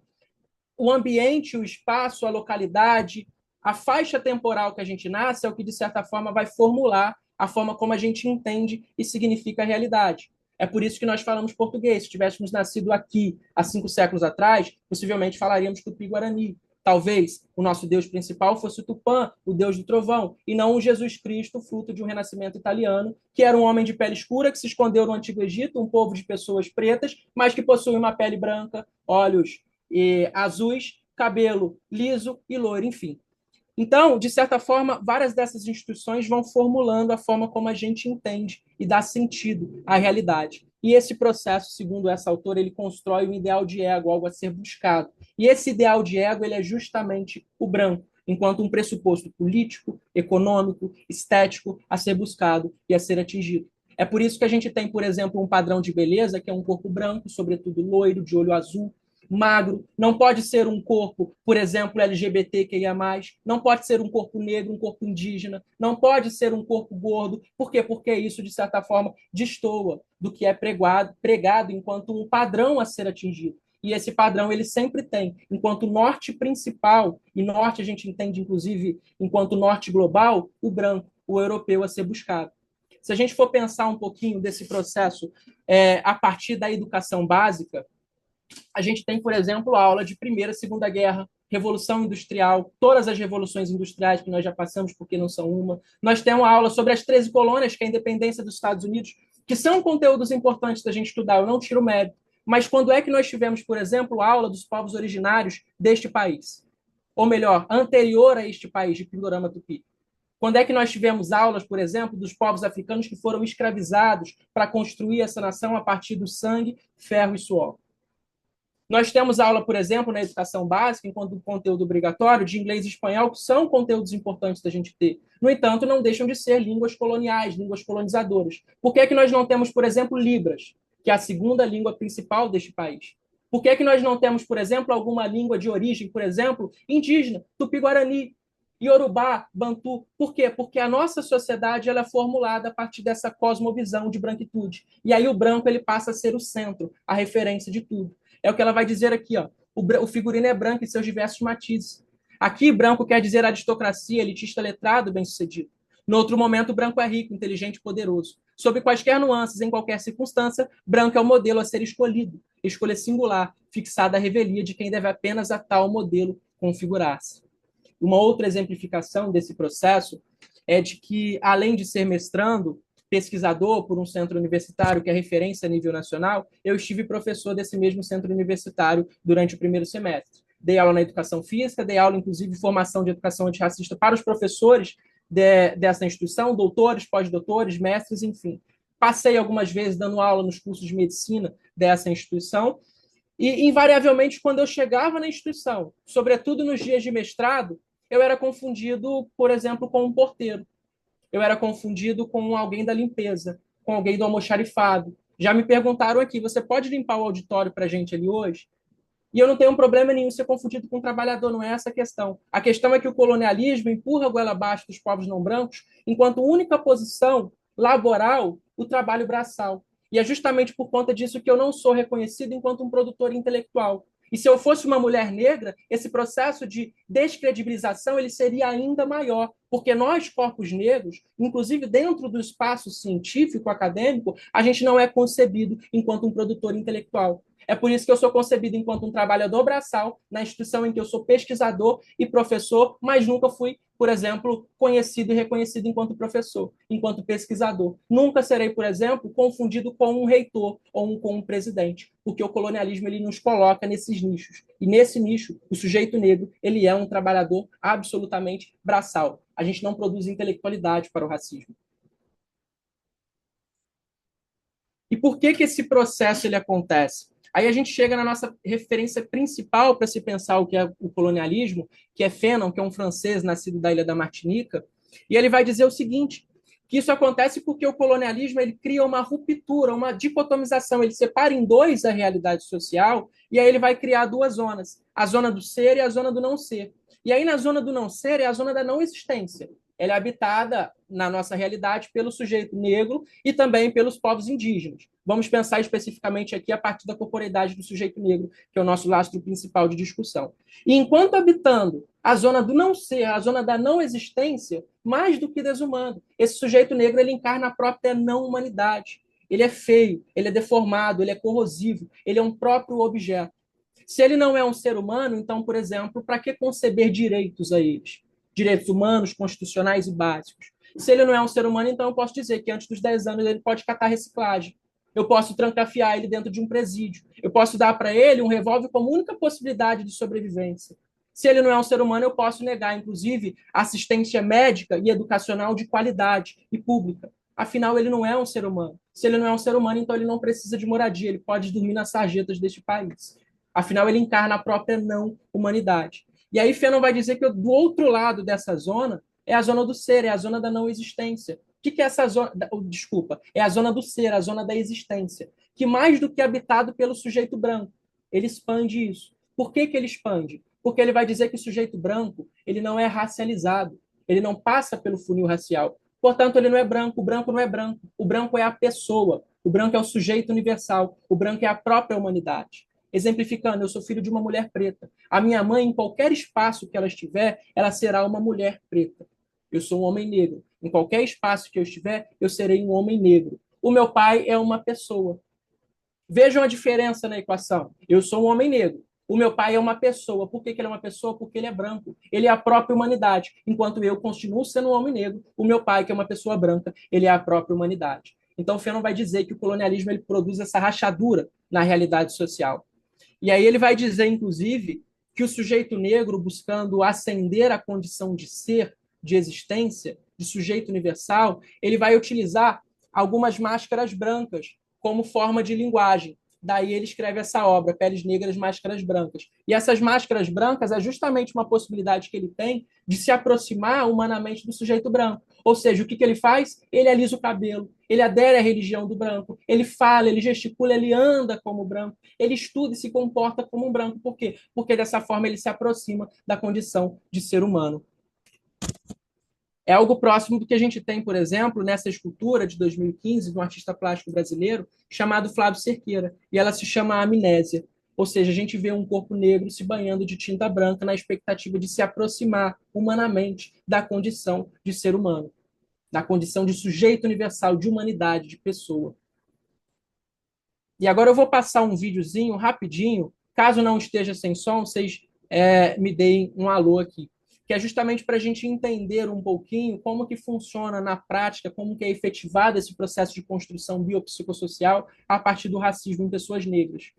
O ambiente, o espaço, a localidade, a faixa temporal que a gente nasce é o que, de certa forma, vai formular a forma como a gente entende e significa a realidade. É por isso que nós falamos português. Se tivéssemos nascido aqui há 5 séculos atrás, possivelmente falaríamos tupi-guarani. Talvez o nosso Deus principal fosse o Tupã, o Deus do trovão, e não o Jesus Cristo, fruto de um renascimento italiano, que era um homem de pele escura que se escondeu no Antigo Egito, um povo de pessoas pretas, mas que possui uma pele branca, olhos azuis, cabelo liso e loiro, enfim. Então, de certa forma, várias dessas instituições vão formulando a forma como a gente entende e dá sentido à realidade. E esse processo, segundo essa autora, ele constrói um ideal de ego, algo a ser buscado. E esse ideal de ego ele é justamente o branco, enquanto um pressuposto político, econômico, estético a ser buscado e a ser atingido. É por isso que a gente tem, por exemplo, um padrão de beleza que é um corpo branco, sobretudo loiro, de olho azul, magro, não pode ser um corpo, por exemplo, LGBTQIA+, não pode ser um corpo negro, um corpo indígena, não pode ser um corpo gordo. Por quê? Porque isso, de certa forma, destoa do que é pregado enquanto um padrão a ser atingido. E esse padrão ele sempre tem, enquanto norte principal, e norte a gente entende, inclusive, enquanto norte global, o branco, o europeu a ser buscado. Se a gente for pensar um pouquinho desse processo a partir da educação básica, a gente tem, por exemplo, aula de Primeira e Segunda Guerra, Revolução Industrial, todas as revoluções industriais que nós já passamos, porque não são uma. Nós temos aula sobre as 13 colônias, que é a independência dos Estados Unidos, que são conteúdos importantes da gente estudar, eu não tiro mérito. Mas quando é que nós tivemos, por exemplo, aula dos povos originários deste país? Ou melhor, anterior a este país, de Pindorama Tupi? Quando é que nós tivemos aulas, por exemplo, dos povos africanos que foram escravizados para construir essa nação a partir do sangue, ferro e suor? Nós temos aula, por exemplo, na educação básica, enquanto conteúdo obrigatório, de inglês e espanhol, que são conteúdos importantes da gente ter. No entanto, não deixam de ser línguas coloniais, línguas colonizadoras. Por que é que nós não temos, por exemplo, Libras, que é a segunda língua principal deste país? Por que é que nós não temos, por exemplo, alguma língua de origem, por exemplo, indígena, Tupi-Guarani, Yorubá, Bantu? Por quê? Porque a nossa sociedade ela é formulada a partir dessa cosmovisão de branquitude. E aí o branco ele passa a ser o centro, a referência de tudo. É o que ela vai dizer aqui, ó. O figurino é branco em seus diversos matizes. Aqui, branco quer dizer aristocracia, elitista, letrado, bem-sucedido. No outro momento, branco é rico, inteligente e poderoso. Sob quaisquer nuances, em qualquer circunstância, branco é o modelo a ser escolhido. Escolha singular, fixada a revelia de quem deve apenas a tal modelo configurar-se. Uma outra exemplificação desse processo é de que, além de ser mestrando, pesquisador por um centro universitário que é referência a nível nacional, eu estive professor desse mesmo centro universitário durante o primeiro semestre. Dei aula na educação física, dei aula, inclusive, de formação de educação antirracista para os professores dessa instituição, doutores, pós-doutores, mestres, enfim. Passei algumas vezes dando aula nos cursos de medicina dessa instituição, e, invariavelmente, quando eu chegava na instituição, sobretudo nos dias de mestrado, eu era confundido, por exemplo, com um porteiro. Eu era confundido com alguém da limpeza, com alguém do almoxarifado. Já me perguntaram aqui, você pode limpar o auditório para a gente ali hoje? E eu não tenho um problema nenhum em ser confundido com um trabalhador, não é essa a questão. A questão é que o colonialismo empurra a goela abaixo dos povos não brancos, enquanto única posição laboral, o trabalho braçal. E é justamente por conta disso que eu não sou reconhecido enquanto um produtor intelectual. E se eu fosse uma mulher negra, esse processo de descredibilização ele seria ainda maior, porque nós, corpos negros, inclusive dentro do espaço científico, acadêmico, a gente não é concebido enquanto um produtor intelectual. É por isso que eu sou concebido enquanto um trabalhador braçal na instituição em que eu sou pesquisador e professor, mas nunca fui, por exemplo, conhecido e reconhecido enquanto professor, enquanto pesquisador. Nunca serei, por exemplo, confundido com um reitor ou com um presidente, porque o colonialismo ele nos coloca nesses nichos. E nesse nicho, o sujeito negro ele é um trabalhador absolutamente braçal. A gente não produz intelectualidade para o racismo. E por que que esse processo ele acontece? Aí a gente chega na nossa referência principal para se pensar o que é o colonialismo, que é Fanon, que é um francês nascido da ilha da Martinica, e ele vai dizer o seguinte, que isso acontece porque o colonialismo ele cria uma ruptura, uma dicotomização, ele separa em dois a realidade social, e aí ele vai criar duas zonas, a zona do ser e a zona do não ser. E aí na zona do não ser é a zona da não existência. ela é habitada, na nossa realidade, pelo sujeito negro e também pelos povos indígenas. Vamos pensar especificamente aqui a partir da corporeidade do sujeito negro, que é o nosso lastro principal de discussão. E enquanto habitando a zona do não ser, a zona da não existência, mais do que desumano, esse sujeito negro ele encarna a própria não humanidade. Ele é feio, ele é deformado, ele é corrosivo, ele é um próprio objeto. Se ele não é um ser humano, então, por exemplo, para que conceber direitos a eles? Direitos humanos, constitucionais e básicos. Se ele não é um ser humano, então eu posso dizer que antes dos 10 anos ele pode catar reciclagem. Eu posso trancafiar ele dentro de um presídio. Eu posso dar para ele um revólver como única possibilidade de sobrevivência. Se ele não é um ser humano, eu posso negar, inclusive, assistência médica e educacional de qualidade e pública. Afinal, ele não é um ser humano. Se ele não é um ser humano, então ele não precisa de moradia, ele pode dormir nas sarjetas deste país. Afinal, ele encarna a própria não humanidade. E aí, Fanon vai dizer que do outro lado dessa zona é a zona do ser, é a zona da não existência. O que é essa zona? Desculpa, é a zona do ser, a zona da existência, que mais do que habitado pelo sujeito branco, ele expande isso. Por que ele expande? Porque ele vai dizer que o sujeito branco ele não é racializado, ele não passa pelo funil racial. Portanto, ele não é branco, o branco não é branco. O branco é a pessoa, o branco é o sujeito universal, o branco é a própria humanidade. Exemplificando, eu sou filho de uma mulher preta. A minha mãe, em qualquer espaço que ela estiver, ela será uma mulher preta. Eu sou um homem negro. Em qualquer espaço que eu estiver, eu serei um homem negro. O meu pai é uma pessoa. Vejam a diferença na equação. Eu sou um homem negro. O meu pai é uma pessoa. Por que ele é uma pessoa? Porque ele é branco. Ele é a própria humanidade. Enquanto eu continuo sendo um homem negro, o meu pai, que é uma pessoa branca, ele é a própria humanidade. Então, o Fanon vai dizer que o colonialismo ele produz essa rachadura na realidade social. E aí ele vai dizer, inclusive, que o sujeito negro, buscando ascender à condição de ser, de existência, de sujeito universal, ele vai utilizar algumas máscaras brancas como forma de linguagem. Daí ele escreve essa obra, Peles Negras, Máscaras Brancas. E essas máscaras brancas é justamente uma possibilidade que ele tem de se aproximar humanamente do sujeito branco. Ou seja, o que ele faz? Ele alisa o cabelo, ele adere à religião do branco, ele fala, ele gesticula, ele anda como branco, ele estuda e se comporta como um branco. Por quê? Porque dessa forma ele se aproxima da condição de ser humano. É algo próximo do que a gente tem, por exemplo, nessa escultura de 2015 de um artista plástico brasileiro chamado Flávio Cerqueira, e ela se chama Amnésia. Ou seja, a gente vê um corpo negro se banhando de tinta branca na expectativa de se aproximar humanamente da condição de ser humano, da condição de sujeito universal, de humanidade, de pessoa. E agora eu vou passar um videozinho rapidinho, caso não esteja sem som, vocês me deem um alô aqui, que é justamente para a gente entender um pouquinho como que funciona na prática, como que é efetivado esse processo de construção biopsicossocial a partir do racismo em pessoas negras.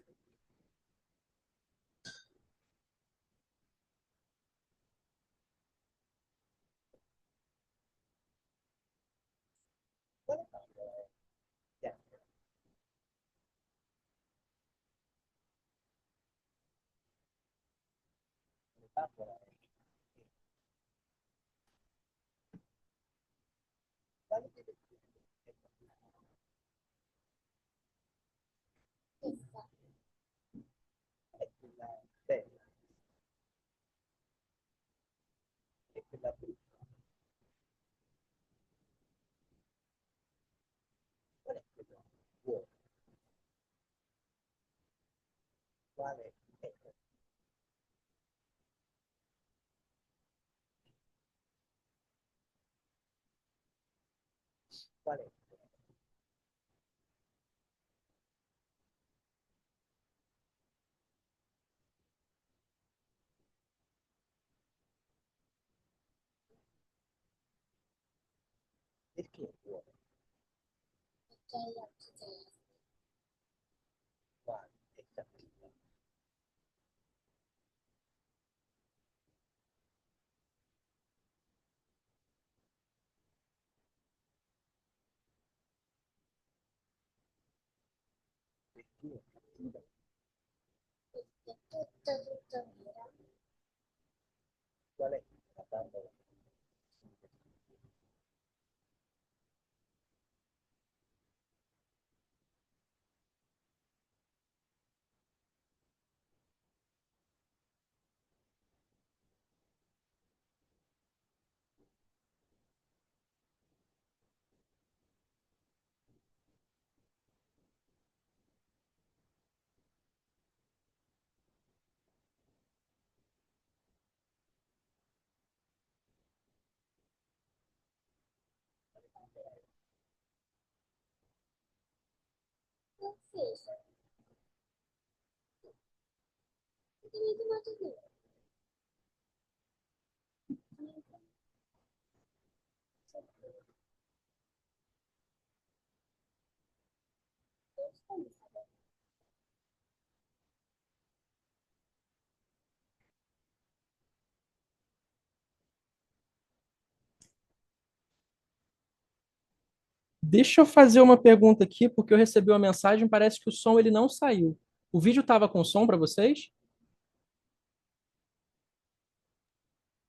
Deixa eu fazer uma pergunta aqui, porque eu recebi uma mensagem, parece que o som ele não saiu. O vídeo estava com som para vocês?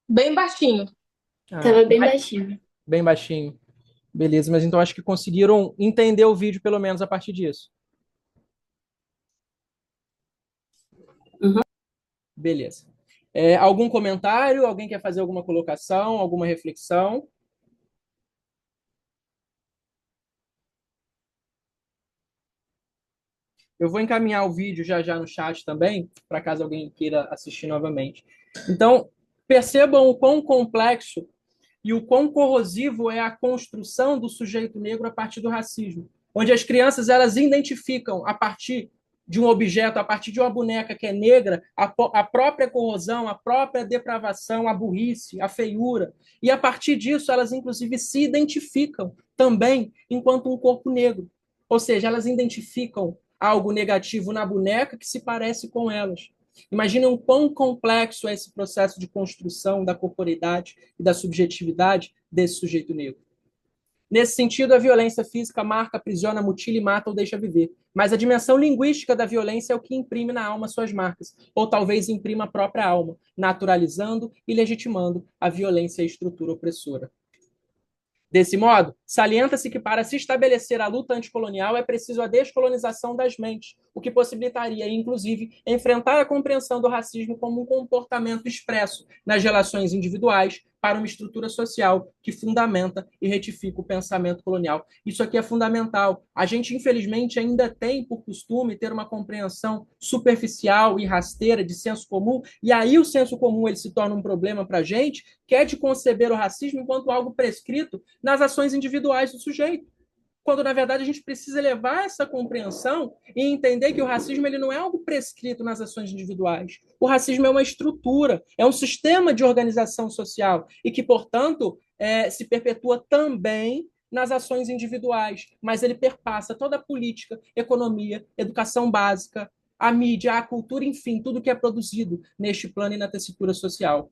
Bem baixinho. Ah, Tava bem baixinho. bem baixinho. Beleza, mas então acho que conseguiram entender o vídeo pelo menos a partir disso. Uhum. Beleza. Algum comentário? Alguém quer fazer alguma colocação, alguma reflexão? Eu vou encaminhar o vídeo já já no chat também, para caso alguém queira assistir novamente. Então, percebam o quão complexo e o quão corrosivo é a construção do sujeito negro a partir do racismo, onde as crianças elas identificam a partir de um objeto, a partir de uma boneca que é negra, a própria corrosão, a própria depravação, a burrice, a feiura, e a partir disso elas inclusive se identificam também enquanto um corpo negro, ou seja, elas identificam algo negativo na boneca que se parece com elas. Imaginem o quão complexo é esse processo de construção da corporeidade e da subjetividade desse sujeito negro. Nesse sentido, a violência física marca, aprisiona, mutila e mata ou deixa viver. Mas a dimensão linguística da violência é o que imprime na alma suas marcas, ou talvez imprima a própria alma, naturalizando e legitimando a violência e a estrutura opressora. Desse modo, salienta-se que para se estabelecer a luta anticolonial é preciso a descolonização das mentes, o que possibilitaria, inclusive, enfrentar a compreensão do racismo como um comportamento expresso nas relações individuais para uma estrutura social que fundamenta e retifica o pensamento colonial. Isso aqui é fundamental. A gente, infelizmente, ainda tem por costume ter uma compreensão superficial e rasteira de senso comum, e aí o senso comum ele se torna um problema para a gente, que é de conceber o racismo enquanto algo prescrito nas ações individuais do sujeito. Quando, na verdade, a gente precisa levar essa compreensão e entender que o racismo ele não é algo prescrito nas ações individuais. O racismo é uma estrutura, é um sistema de organização social e que, portanto, se perpetua também nas ações individuais, mas ele perpassa toda a política, economia, educação básica, a mídia, a cultura, enfim, tudo que é produzido neste plano e na tessitura social.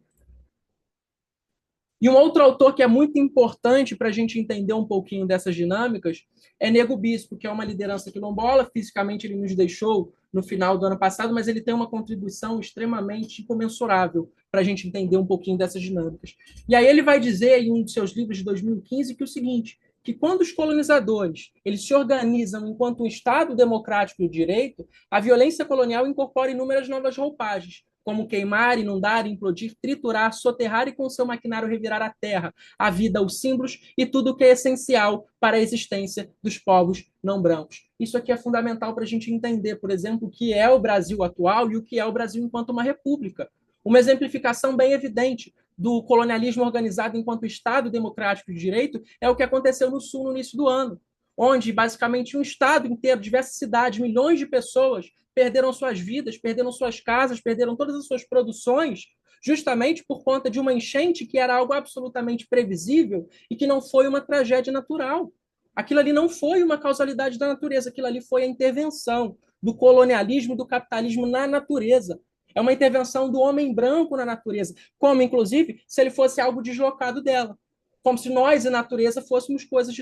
E um outro autor que é muito importante para a gente entender um pouquinho dessas dinâmicas é Nego Bispo, que é uma liderança quilombola. Fisicamente, ele nos deixou no final do ano passado, mas ele tem uma contribuição extremamente incomensurável para a gente entender um pouquinho dessas dinâmicas. E aí ele vai dizer, em um de seus livros de 2015, que o seguinte, que quando os colonizadores eles se organizam enquanto um Estado democrático e direito, a violência colonial incorpora inúmeras novas roupagens, como queimar, inundar, implodir, triturar, soterrar e com seu maquinário revirar a terra, a vida, os símbolos e tudo o que é essencial para a existência dos povos não brancos. Isso aqui é fundamental para a gente entender, por exemplo, o que é o Brasil atual e o que é o Brasil enquanto uma república. Uma exemplificação bem evidente do colonialismo organizado enquanto Estado democrático de direito é o que aconteceu no Sul no início do ano, onde basicamente um estado inteiro, diversas cidades, milhões de pessoas perderam suas vidas, perderam suas casas, perderam todas as suas produções, justamente por conta de uma enchente que era algo absolutamente previsível e que não foi uma tragédia natural. Aquilo ali não foi uma causalidade da natureza, aquilo ali foi a intervenção do colonialismo, do capitalismo na natureza. É uma intervenção do homem branco na natureza, como, inclusive, se ele fosse algo deslocado dela. Como se nós e a natureza fôssemos coisas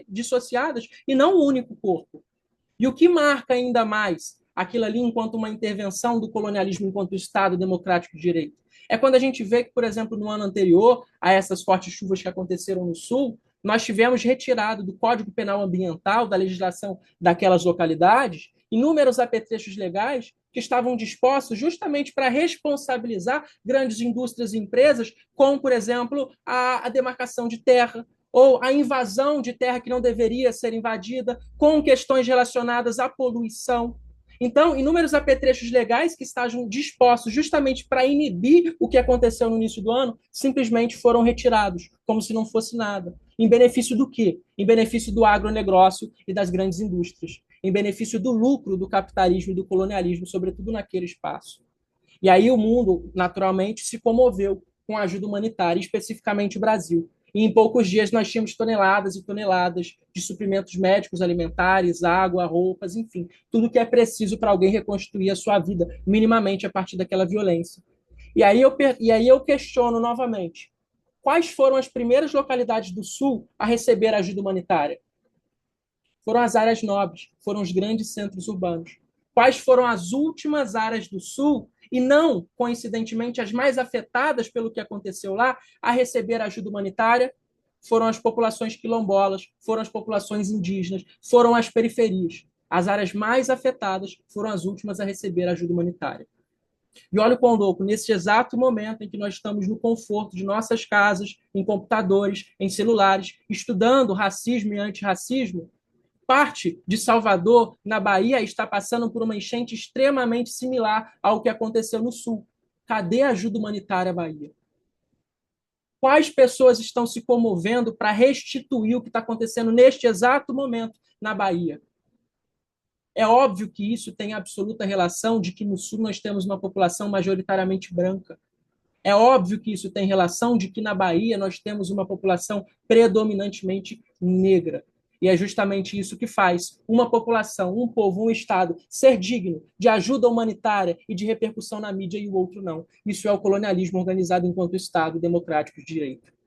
dissociadas e não um único corpo. E o que marca ainda mais aquilo ali enquanto uma intervenção do colonialismo enquanto Estado democrático de direito? É quando a gente vê que, por exemplo, no ano anterior a essas fortes chuvas que aconteceram no Sul, nós tivemos retirado do Código Penal Ambiental, da legislação daquelas localidades, inúmeros apetrechos legais que estavam dispostos justamente para responsabilizar grandes indústrias e empresas, como, por exemplo, a demarcação de terra, ou a invasão de terra que não deveria ser invadida, com questões relacionadas à poluição. Então, inúmeros apetrechos legais que estavam dispostos justamente para inibir o que aconteceu no início do ano, simplesmente foram retirados, como se não fosse nada. Em benefício do quê? Em benefício do agronegócio e das grandes indústrias. em benefício do lucro do capitalismo e do colonialismo, sobretudo naquele espaço. E aí o mundo, naturalmente, se comoveu com a ajuda humanitária, especificamente o Brasil. E em poucos dias nós tínhamos toneladas e toneladas de suprimentos médicos, alimentares, água, roupas, enfim, tudo que é preciso para alguém reconstruir a sua vida, minimamente a partir daquela violência. E aí eu questiono novamente, quais foram as primeiras localidades do Sul a receber ajuda humanitária? Foram as áreas nobres, foram os grandes centros urbanos. Quais foram as últimas áreas do Sul, e não, coincidentemente, as mais afetadas pelo que aconteceu lá, a receber ajuda humanitária? Foram as populações quilombolas, foram as populações indígenas, foram as periferias. As áreas mais afetadas foram as últimas a receber ajuda humanitária. E olha o quão louco, nesse exato momento em que nós estamos no conforto de nossas casas, em computadores, em celulares, estudando racismo e antirracismo, parte de Salvador, na Bahia, está passando por uma enchente extremamente similar ao que aconteceu no Sul. Cadê a ajuda humanitária à Bahia? Quais pessoas estão se comovendo para restituir o que está acontecendo neste exato momento na Bahia? É óbvio que isso tem absoluta relação de que no Sul nós temos uma população majoritariamente branca. É óbvio que isso tem relação de que na Bahia nós temos uma população predominantemente negra. E é justamente isso que faz uma população, um povo, um Estado ser digno de ajuda humanitária e de repercussão na mídia e o outro não. Isso é o colonialismo organizado enquanto Estado democrático de direito.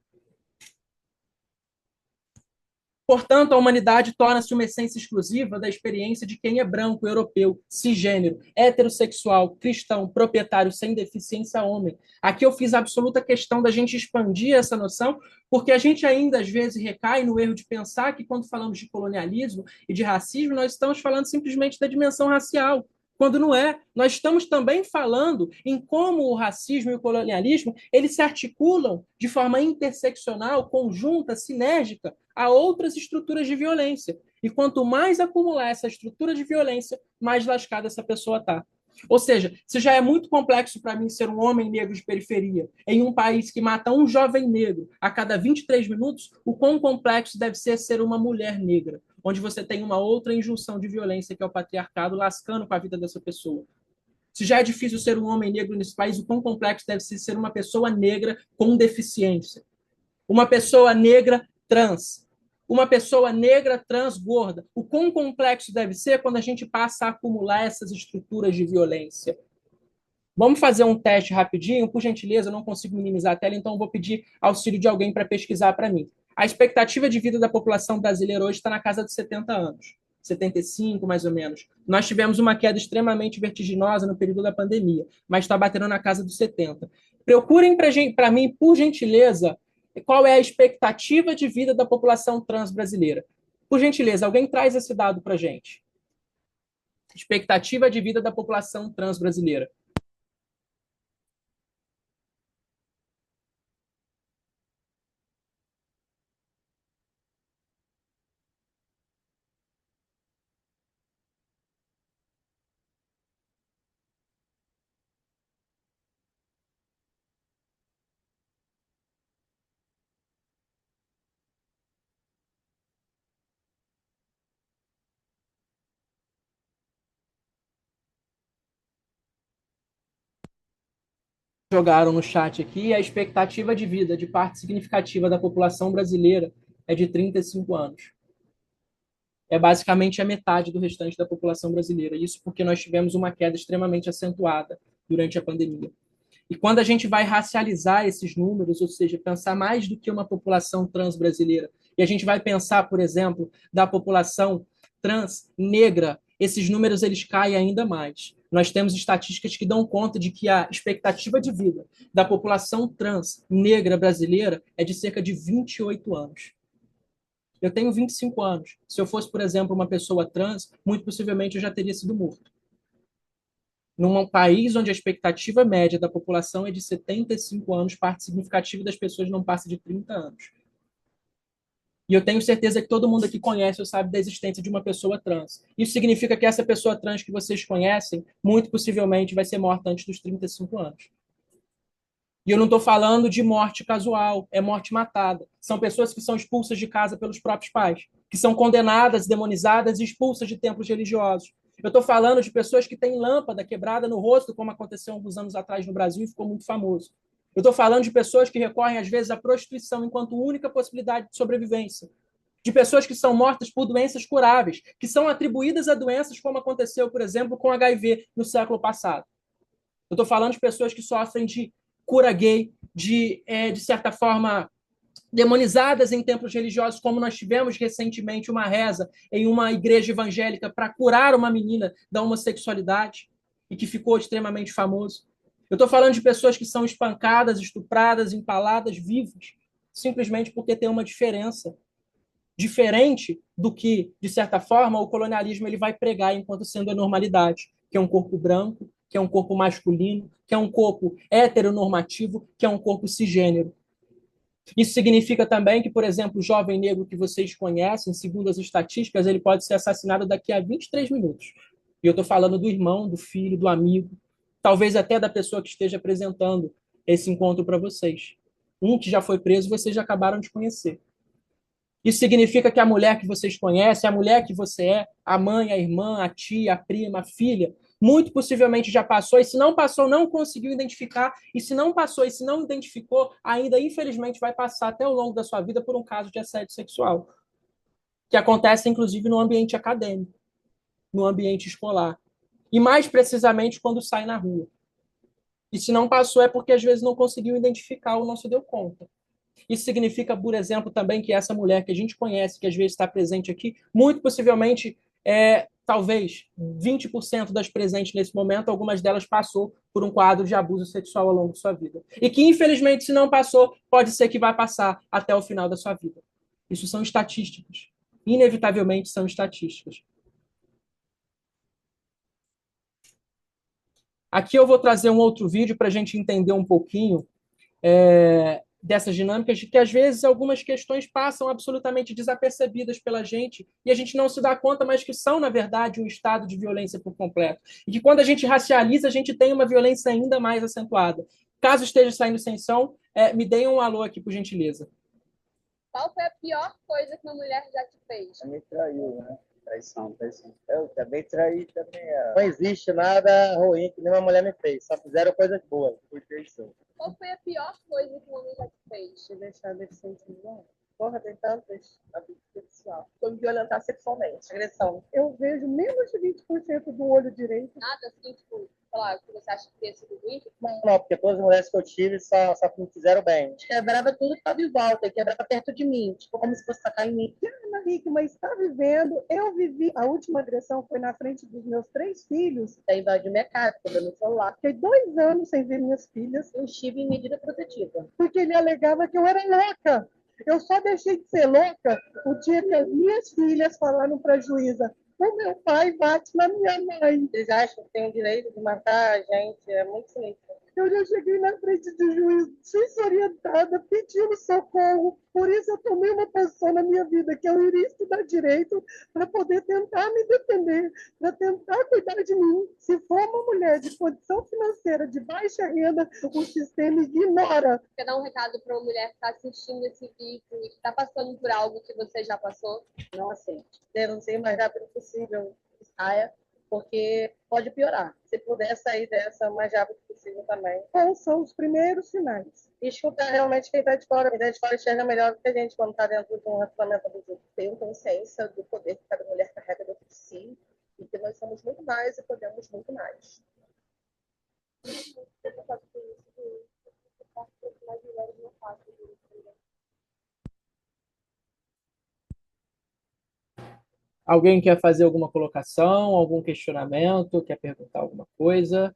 Portanto, a humanidade torna-se uma essência exclusiva da experiência de quem é branco, europeu, cisgênero, heterossexual, cristão, proprietário, sem deficiência, homem. Aqui eu fiz absoluta questão da gente expandir essa noção, porque a gente ainda, às vezes, recai no erro de pensar que, quando falamos de colonialismo e de racismo, nós estamos falando simplesmente da dimensão racial, quando não é. Nós estamos também falando em como o racismo e o colonialismo eles se articulam de forma interseccional, conjunta, sinérgica a outras estruturas de violência. E quanto mais acumular essa estrutura de violência, mais lascada essa pessoa está. Ou seja, se já é muito complexo para mim ser um homem negro de periferia em um país que mata um jovem negro a cada 23 minutos, o quão complexo deve ser uma mulher negra, onde você tem uma outra injunção de violência, que é o patriarcado, lascando com a vida dessa pessoa. Se já é difícil ser um homem negro nesse país, o quão complexo deve ser uma pessoa negra com deficiência. Uma pessoa negra trans. Uma pessoa negra trans gorda. O quão complexo deve ser quando a gente passa a acumular essas estruturas de violência. Vamos fazer um teste rapidinho? Por gentileza, eu não consigo minimizar a tela, então eu vou pedir auxílio de alguém para pesquisar para mim. A expectativa de vida da população brasileira hoje está na casa de 70 anos. 75, mais ou menos. Nós tivemos uma queda extremamente vertiginosa no período da pandemia, mas está batendo na casa dos 70. Procurem para mim, por gentileza, qual é a expectativa de vida da população trans brasileira. Por gentileza, alguém traz esse dado para a gente. Expectativa de vida da população trans brasileira. Jogaram no chat aqui, a expectativa de vida de parte significativa da população brasileira é de 35 anos. É basicamente a metade do restante da população brasileira. Isso porque nós tivemos uma queda extremamente acentuada durante a pandemia. E quando a gente vai racializar esses números, ou seja, pensar mais do que uma população trans brasileira, e a gente vai pensar, por exemplo, da população trans negra, esses números eles caem ainda mais. Nós temos estatísticas que dão conta de que a expectativa de vida da população trans negra brasileira é de cerca de 28 anos. Eu tenho 25 anos. Se eu fosse, por exemplo, uma pessoa trans, muito possivelmente eu já teria sido morto. Num país onde a expectativa média da população é de 75 anos, parte significativa das pessoas não passa de 30 anos. E eu tenho certeza que todo mundo aqui conhece ou sabe da existência de uma pessoa trans. Isso significa que essa pessoa trans que vocês conhecem, muito possivelmente vai ser morta antes dos 35 anos. E eu não estou falando de morte casual, é morte matada. São pessoas que são expulsas de casa pelos próprios pais. que são condenadas, demonizadas e expulsas de templos religiosos. Eu estou falando de pessoas que têm lâmpada quebrada no rosto, como aconteceu alguns anos atrás no Brasil e ficou muito famoso. Eu estou falando de pessoas que recorrem, às vezes, à prostituição enquanto única possibilidade de sobrevivência. De pessoas que são mortas por doenças curáveis, que são atribuídas a doenças como aconteceu, por exemplo, com HIV no século passado. Eu estou falando de pessoas que sofrem de cura gay, de certa forma, demonizadas em templos religiosos, como nós tivemos recentemente uma reza em uma igreja evangélica para curar uma menina da homossexualidade e que ficou extremamente famoso. Eu estou falando de pessoas que são espancadas, estupradas, empaladas, vivas, simplesmente porque tem uma diferença diferente do que, de certa forma, o colonialismo ele vai pregar enquanto sendo a normalidade, que é um corpo branco, que é um corpo masculino, que é um corpo heteronormativo, que é um corpo cisgênero. Isso significa também que, por exemplo, o jovem negro que vocês conhecem, segundo as estatísticas, ele pode ser assassinado daqui a 23 minutos. E eu estou falando do irmão, do filho, do amigo, talvez até da pessoa que esteja apresentando esse encontro para vocês. Um que já foi preso, vocês já acabaram de conhecer. Isso significa que a mulher que vocês conhecem, a mulher que você é, a mãe, a irmã, a tia, a prima, a filha, muito possivelmente já passou, e se não passou, não conseguiu identificar, e se não passou e se não identificou, ainda infelizmente vai passar até ao longo da sua vida por um caso de assédio sexual, que acontece inclusive no ambiente acadêmico, no ambiente escolar, e mais precisamente quando sai na rua. E se não passou é porque às vezes não conseguiu identificar ou não se deu conta. Isso significa, por exemplo, também que essa mulher que a gente conhece, que às vezes está presente aqui, muito possivelmente, talvez 20% das presentes nesse momento, algumas delas passou por um quadro de abuso sexual ao longo de sua vida. E que, infelizmente, se não passou, pode ser que vai passar até o final da sua vida. Isso são estatísticas. Inevitavelmente são estatísticas. Aqui eu vou trazer um outro vídeo para a gente entender um pouquinho dessas dinâmicas, de que às vezes algumas questões passam absolutamente desapercebidas pela gente e a gente não se dá conta, mas que são, na verdade, um estado de violência por completo. E que quando a gente racializa, a gente tem uma violência ainda mais acentuada. Caso esteja saindo sem som, me deem um alô aqui, por gentileza. Qual foi a pior coisa que uma mulher já te fez? Me traiu, né? Traição. Eu também traí também. Não existe nada ruim que nenhuma mulher me fez. Só fizeram coisas boas. Por traição. Qual foi a pior coisa que uma mulher já te fez? Te deixar deficiente não. Porra, tem tantos abusos sexual. Foi me violentar sexualmente. Agressão. Eu vejo menos de 20% do olho direito. Nada assim, tipo, sei lá, que você acha que teria sido ruim? Não, porque todas as mulheres que eu tive só me fizeram bem. Quebrava tudo que estava em volta, quebrava perto de mim, tipo, como se fosse tacar em mim. Ana Rick, mas está vivendo. Eu vivi. A última agressão foi na frente dos meus 3 filhos. Daí invadiu minha casa, pegou meu celular. Fiquei 2 anos sem ver minhas filhas. Eu estive em medida protetiva. Porque ele alegava que eu era louca. Eu só deixei de ser louca o dia que as minhas filhas falaram para a juíza: o meu pai bate na minha mãe. Eles acham que tem o direito de matar a gente, é muito sinistro. Eu já cheguei na frente do juiz desorientada, pedindo socorro. Por isso eu tomei uma posição na minha vida, que eu iria estudar direito para poder tentar me defender, para tentar cuidar de mim. Se for uma mulher de condição financeira de baixa renda, o sistema ignora. Quer dar um recado para uma mulher que está assistindo esse vídeo e que está passando por algo que você já passou? Não aceite. Denuncie o mais rápido possível. Saia, porque pode piorar. Se puder sair dessa o mais rápido possível também. Quais são os primeiros sinais? E escutar realmente quem está de fora. Quem está de fora enxerga melhor do que a gente quando está dentro de um relacionamento abusivo. Tenho consciência do poder que cada mulher carrega dentro de si e que nós somos muito mais e podemos muito mais. Alguém quer fazer alguma colocação, algum questionamento, quer perguntar alguma coisa?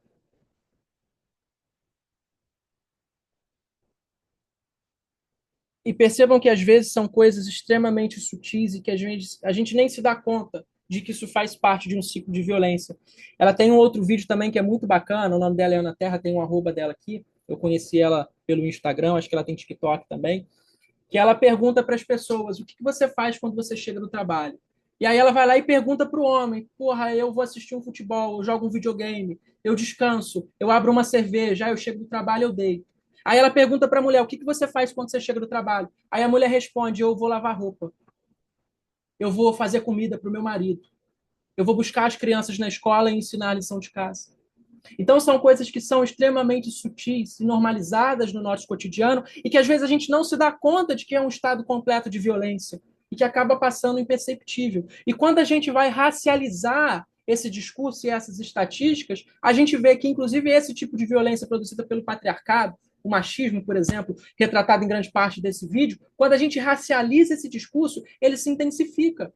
E percebam que às vezes são coisas extremamente sutis e que a gente nem se dá conta de que isso faz parte de um ciclo de violência. Ela tem um outro vídeo também que é muito bacana, o nome dela é Ana Terra, tem um arroba dela aqui, eu conheci ela pelo Instagram, acho que ela tem TikTok também, que ela pergunta para as pessoas: o que você faz quando você chega do trabalho? E aí ela vai lá e pergunta para o homem: porra, eu vou assistir um futebol, eu jogo um videogame, eu descanso, eu abro uma cerveja, eu chego do trabalho, eu deito. Aí ela pergunta para a mulher: o que você faz quando você chega do trabalho? Aí a mulher responde: eu vou lavar roupa. eu vou fazer comida para o meu marido, eu vou buscar as crianças na escola e ensinar a lição de casa. Então, são coisas que são extremamente sutis e normalizadas no nosso cotidiano e que, às vezes, a gente não se dá conta de que é um estado completo de violência e que acaba passando imperceptível. E quando a gente vai racializar esse discurso e essas estatísticas, a gente vê que, inclusive, esse tipo de violência produzida pelo patriarcado, o machismo, por exemplo, retratado em grande parte desse vídeo, quando a gente racializa esse discurso, ele se intensifica.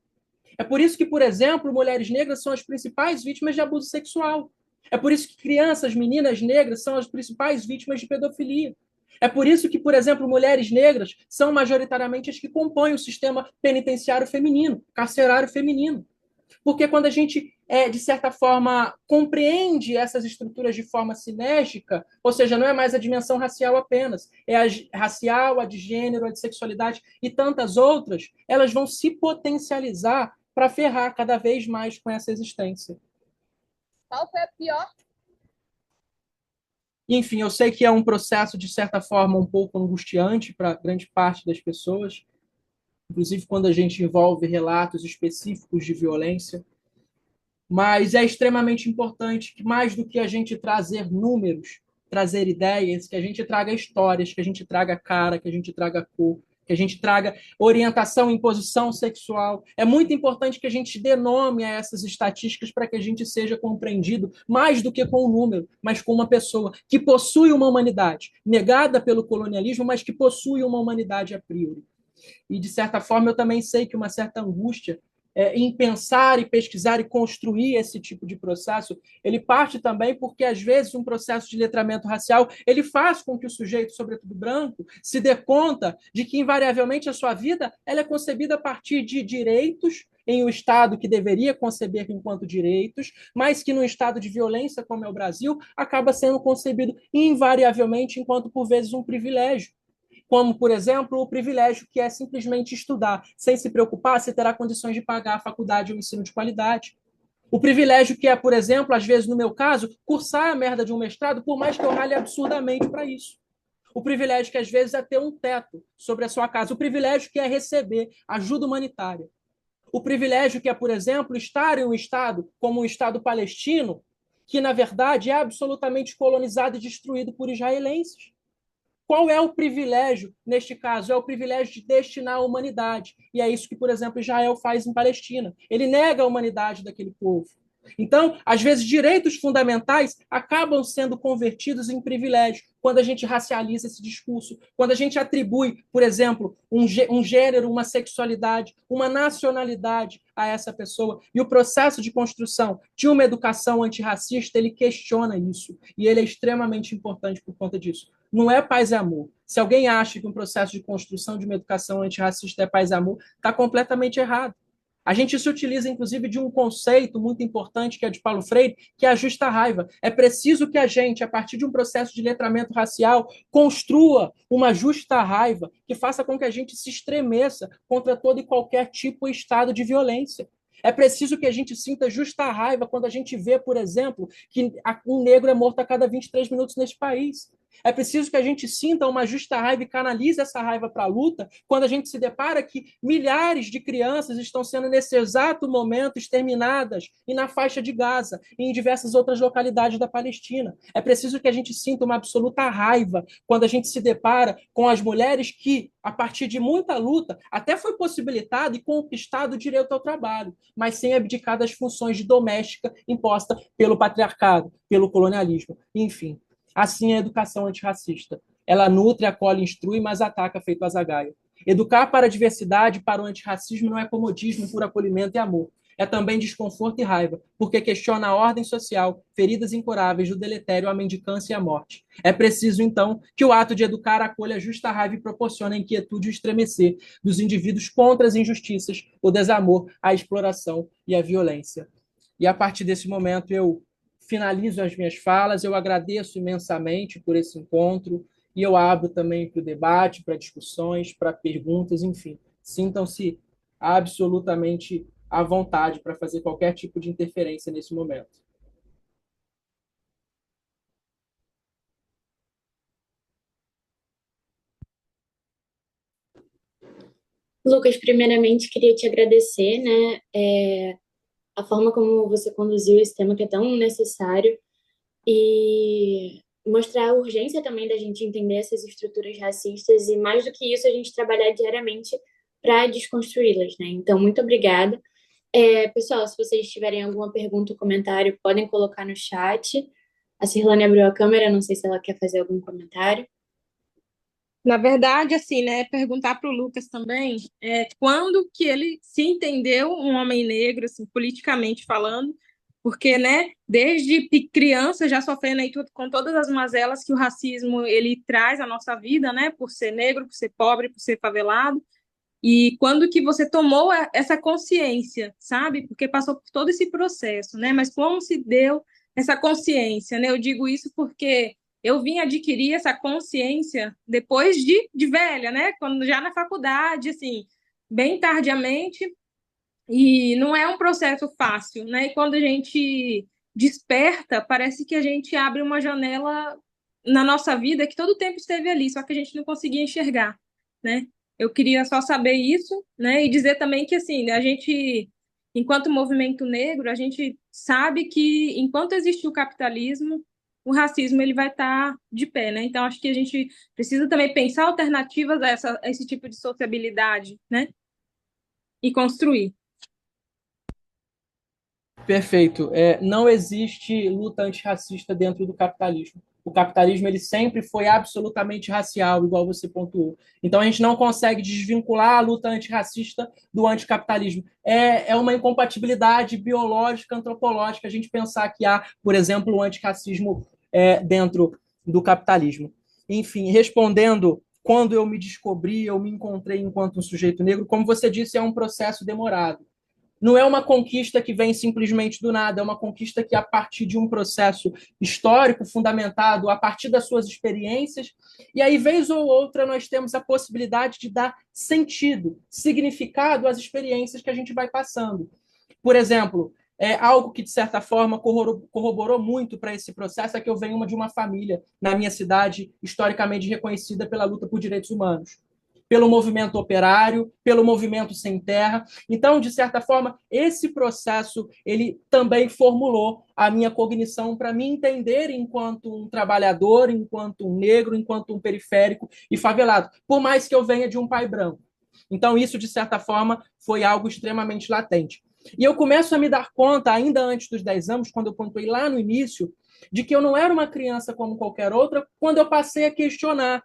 É por isso que, por exemplo, mulheres negras são as principais vítimas de abuso sexual. É por isso que crianças, meninas negras são as principais vítimas de pedofilia. É por isso que, por exemplo, mulheres negras são majoritariamente as que compõem o sistema penitenciário feminino, carcerário feminino. Porque quando a gente, de certa forma, compreende essas estruturas de forma sinérgica, ou seja, não é mais a dimensão racial apenas, é a racial, a de gênero, a de sexualidade e tantas outras, elas vão se potencializar para ferrar cada vez mais com essa existência. Qual foi a pior? Enfim, eu sei que é um processo, de certa forma, um pouco angustiante para grande parte das pessoas, inclusive quando a gente envolve relatos específicos de violência, mas é extremamente importante que, mais do que a gente trazer números, trazer ideias, que a gente traga histórias, que a gente traga cara, que a gente traga cor, que a gente traga orientação em posição sexual. É muito importante que a gente dê nome a essas estatísticas para que a gente seja compreendido mais do que com um número, mas com uma pessoa que possui uma humanidade, negada pelo colonialismo, mas que possui uma humanidade a priori. E, de certa forma, eu também sei que uma certa angústia em pensar e pesquisar e construir esse tipo de processo, ele parte também porque, às vezes, um processo de letramento racial ele faz com que o sujeito, sobretudo branco, se dê conta de que, invariavelmente, a sua vida ela é concebida a partir de direitos em um Estado que deveria conceber enquanto direitos, mas que, num estado de violência como é o Brasil, acaba sendo concebido invariavelmente enquanto, por vezes, um privilégio, como, por exemplo, o privilégio que é simplesmente estudar, sem se preocupar se terá condições de pagar a faculdade ou o ensino de qualidade. O privilégio que é, por exemplo, às vezes no meu caso, cursar a merda de um mestrado, por mais que eu rale absurdamente para isso. O privilégio que às vezes é ter um teto sobre a sua casa. O privilégio que é receber ajuda humanitária. O privilégio que é, por exemplo, estar em um estado como o Estado palestino, que na verdade é absolutamente colonizado e destruído por israelenses. Qual é o privilégio, neste caso? É o privilégio de destinar a humanidade. E é isso que, por exemplo, Israel faz em Palestina. Ele nega a humanidade daquele povo. Então, às vezes, direitos fundamentais acabam sendo convertidos em privilégio quando a gente racializa esse discurso, quando a gente atribui, por exemplo, um gênero, uma sexualidade, uma nacionalidade a essa pessoa. E o processo de construção de uma educação antirracista, ele questiona isso. E ele é extremamente importante por conta disso. Não é paz e amor. Se alguém acha que um processo de construção de uma educação antirracista é paz e amor, está completamente errado. A gente se utiliza, inclusive, de um conceito muito importante, que é de Paulo Freire, que é a justa raiva. É preciso que a gente, a partir de um processo de letramento racial, construa uma justa raiva que faça com que a gente se estremeça contra todo e qualquer tipo e estado de violência. É preciso que a gente sinta justa raiva quando a gente vê, por exemplo, que um negro é morto a cada 23 minutos neste país. É preciso que a gente sinta uma justa raiva e canalize essa raiva para a luta quando a gente se depara que milhares de crianças estão sendo, nesse exato momento, exterminadas e na faixa de Gaza e em diversas outras localidades da Palestina. É preciso que a gente sinta uma absoluta raiva quando a gente se depara com as mulheres que, a partir de muita luta, até foi possibilitado e conquistado o direito ao trabalho, mas sem abdicar das funções de doméstica imposta pelo patriarcado, pelo colonialismo, enfim. Assim é a educação antirracista. Ela nutre, acolhe, instrui, mas ataca feito azagaia. Educar para a diversidade, para o antirracismo, não é comodismo por acolhimento e amor. É também desconforto e raiva, porque questiona a ordem social, feridas incuráveis do deletério, a mendicância e a morte. É preciso, então, que o ato de educar acolha a justa raiva e proporcione a inquietude e o estremecer dos indivíduos contra as injustiças, o desamor, a exploração e a violência. E a partir desse momento eu finalizo as minhas falas, eu agradeço imensamente por esse encontro e eu abro também para o debate, para discussões, para perguntas, enfim. Sintam-se absolutamente à vontade para fazer qualquer tipo de interferência nesse momento. Lucas, primeiramente queria te agradecer, né, a forma como você conduziu esse tema que é tão necessário e mostrar a urgência também da gente entender essas estruturas racistas e, mais do que isso, a gente trabalhar diariamente para desconstruí-las, né? Então, muito obrigada. Pessoal, se vocês tiverem alguma pergunta ou comentário, podem colocar no chat. A Cirlane abriu a câmera, não sei se ela quer fazer algum comentário. Na verdade, assim, né, perguntar para o Lucas também, quando que ele se entendeu um homem negro, assim, politicamente falando, porque, né, desde criança já sofrendo aí com todas as mazelas que o racismo ele traz à nossa vida, né, por ser negro, por ser pobre, por ser favelado, e quando que você tomou essa consciência, sabe? Porque passou por todo esse processo, né? Mas como se deu essa consciência, né? Eu digo isso porque eu vim adquirir essa consciência depois de velha, né? Quando já na faculdade, assim, bem tardiamente, e não é um processo fácil, né? E quando a gente desperta, parece que a gente abre uma janela na nossa vida que todo o tempo esteve ali, só que a gente não conseguia enxergar, né? Eu queria só saber isso, né? E dizer também que, assim, a gente, enquanto movimento negro, a gente sabe que enquanto existe o capitalismo, o racismo ele vai estar de pé, né? Então, acho que a gente precisa também pensar alternativas a esse tipo de sociabilidade, né? E construir. Perfeito. Não existe luta antirracista dentro do capitalismo. O capitalismo ele sempre foi absolutamente racial, igual você pontuou. Então a gente não consegue desvincular a luta antirracista do anticapitalismo. É uma incompatibilidade biológica, antropológica, a gente pensar que há, por exemplo, o antirracismo dentro do capitalismo. Enfim, respondendo, quando eu me descobri, eu me encontrei enquanto um sujeito negro, como você disse, é um processo demorado. Não é uma conquista que vem simplesmente do nada, é uma conquista que, a partir de um processo histórico fundamentado, a partir das suas experiências, e aí, vez ou outra, nós temos a possibilidade de dar sentido, significado às experiências que a gente vai passando. Por exemplo, algo que, de certa forma, corroborou muito para esse processo é que eu venho de uma família, na minha cidade, historicamente reconhecida pela luta por direitos humanos, pelo movimento operário, pelo movimento sem terra. Então, de certa forma, esse processo ele também formulou a minha cognição para me entender enquanto um trabalhador, enquanto um negro, enquanto um periférico e favelado, por mais que eu venha de um pai branco. Então, isso, de certa forma, foi algo extremamente latente. E eu começo a me dar conta, ainda antes dos 10 anos, quando eu pontuei lá no início, de que eu não era uma criança como qualquer outra, quando eu passei a questionar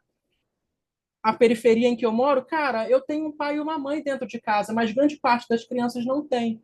a periferia em que eu moro. Cara, eu tenho um pai e uma mãe dentro de casa, mas grande parte das crianças não tem.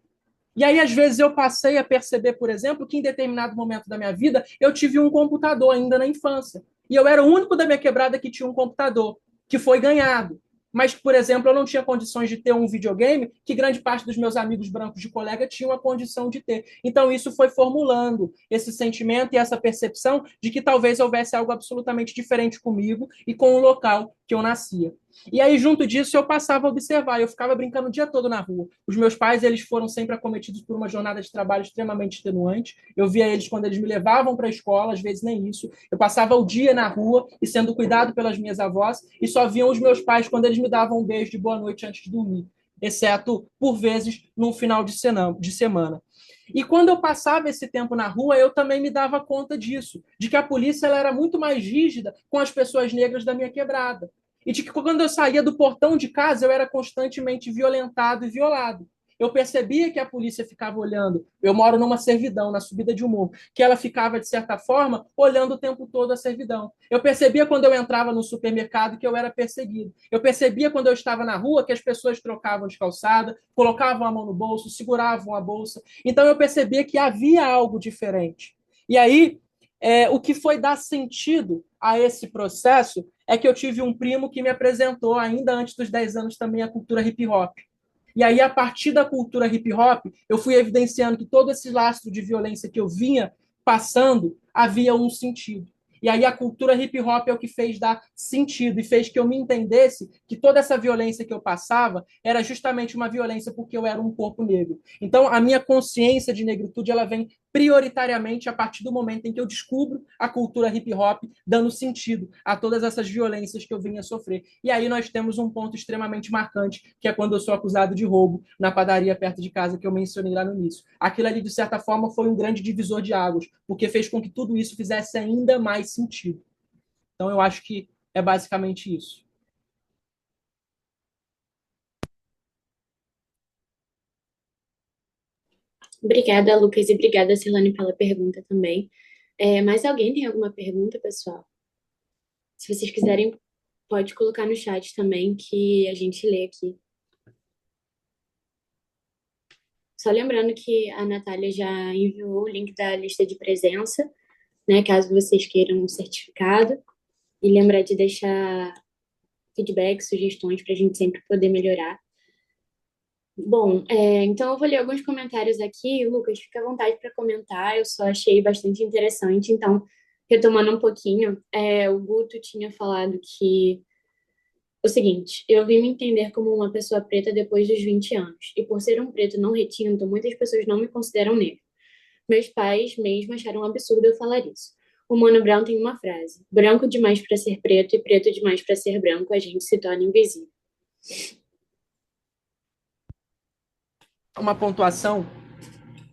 E aí, às vezes, eu passei a perceber, por exemplo, que em determinado momento da minha vida eu tive um computador ainda na infância. E eu era o único da minha quebrada que tinha um computador, que foi ganhado. Mas, por exemplo, eu não tinha condições de ter um videogame que grande parte dos meus amigos brancos de colega tinham a condição de ter. Então, isso foi formulando esse sentimento e essa percepção de que talvez houvesse algo absolutamente diferente comigo e com o local que eu nascia. E aí, junto disso, eu passava a observar, eu ficava brincando o dia todo na rua. Os meus pais, eles foram sempre acometidos por uma jornada de trabalho extremamente extenuante. Eu via eles quando eles me levavam para a escola, às vezes nem isso. Eu passava o dia na rua e sendo cuidado pelas minhas avós, e só viam os meus pais quando eles me davam um beijo de boa noite antes de dormir, exceto, por vezes, no final de semana. E quando eu passava esse tempo na rua, eu também me dava conta disso, de que a polícia ela era muito mais rígida com as pessoas negras da minha quebrada. E de que quando eu saía do portão de casa, eu era constantemente violentado e violado. Eu percebia que a polícia ficava olhando. Eu moro numa servidão, na subida de um morro, que ela ficava, de certa forma, olhando o tempo todo a servidão. Eu percebia quando eu entrava no supermercado que eu era perseguido. Eu percebia quando eu estava na rua que as pessoas trocavam de calçada, colocavam a mão no bolso, seguravam a bolsa. Então eu percebia que havia algo diferente. E aí, o que foi dar sentido a esse processo é que eu tive um primo que me apresentou, ainda antes dos 10 anos, também a cultura hip hop. E aí, a partir da cultura hip hop, eu fui evidenciando que todo esse lastro de violência que eu vinha passando havia um sentido. E aí a cultura hip hop é o que fez dar sentido e fez que eu me entendesse que toda essa violência que eu passava era justamente uma violência porque eu era um corpo negro. Então, a minha consciência de negritude ela vem prioritariamente a partir do momento em que eu descubro a cultura hip hop dando sentido a todas essas violências que eu vinha sofrer. E aí nós temos um ponto extremamente marcante, que é quando eu sou acusado de roubo na padaria perto de casa, que eu mencionei lá no início. Aquilo ali, de certa forma, foi um grande divisor de águas, porque fez com que tudo isso fizesse ainda mais sentido. Então, eu acho que é basicamente isso. Obrigada, Lucas, e obrigada, Silane, pela pergunta também. Mais alguém tem alguma pergunta, pessoal? Se vocês quiserem, pode colocar no chat também, que a gente lê aqui. Só lembrando que a Natália já enviou o link da lista de presença, né, caso vocês queiram um certificado. E lembrar de deixar feedback, sugestões, para a gente sempre poder melhorar. Bom, então eu vou ler alguns comentários aqui. Lucas, fica à vontade para comentar, eu só achei bastante interessante. Então, retomando um pouquinho, o Guto tinha falado que o seguinte: eu vim me entender como uma pessoa preta depois dos 20 anos, e por ser um preto não retinto, muitas pessoas não me consideram negro. Meus pais mesmo acharam um absurdo eu falar isso. O Mano Brown tem uma frase: branco demais para ser preto e preto demais para ser branco, a gente se torna invisível. Uma pontuação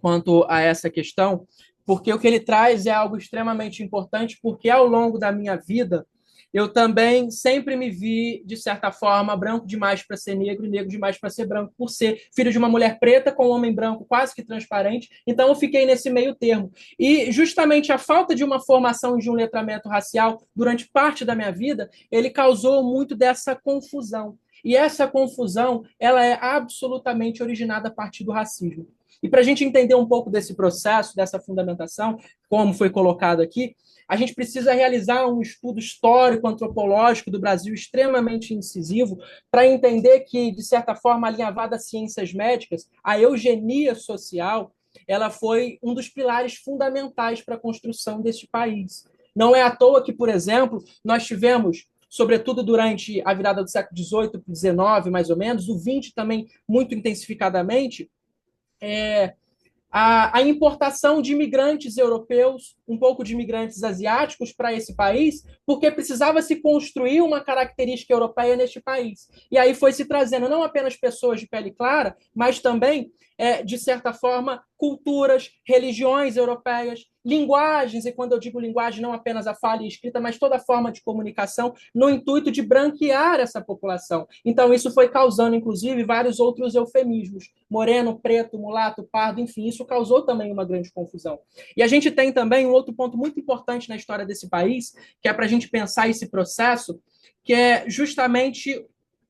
quanto a essa questão, porque o que ele traz é algo extremamente importante, porque ao longo da minha vida, eu também sempre me vi, de certa forma, branco demais para ser negro e negro demais para ser branco, por ser filho de uma mulher preta com um homem branco quase que transparente. Então, eu fiquei nesse meio termo. E justamente a falta de uma formação de um letramento racial durante parte da minha vida, ele causou muito dessa confusão. E essa confusão, ela é absolutamente originada a partir do racismo. E para a gente entender um pouco desse processo, dessa fundamentação, como foi colocado aqui, a gente precisa realizar um estudo histórico-antropológico do Brasil extremamente incisivo para entender que, de certa forma, alinhavada às ciências médicas, a eugenia social, ela foi um dos pilares fundamentais para a construção deste país. Não é à toa que, por exemplo, nós tivemos, sobretudo durante a virada do século XVIII para o XIX, mais ou menos, o XX também muito intensificadamente, a importação de imigrantes europeus, um pouco de imigrantes asiáticos para esse país, porque precisava se construir uma característica europeia neste país. E aí foi se trazendo não apenas pessoas de pele clara, mas também, de certa forma, culturas, religiões europeias, linguagens, e quando eu digo linguagem, não apenas a fala e escrita, mas toda forma de comunicação, no intuito de branquear essa população. Então, isso foi causando, inclusive, vários outros eufemismos. Moreno, preto, mulato, pardo, enfim, isso causou também uma grande confusão. E a gente tem também um outro ponto muito importante na história desse país, que é para a gente pensar esse processo, que é justamente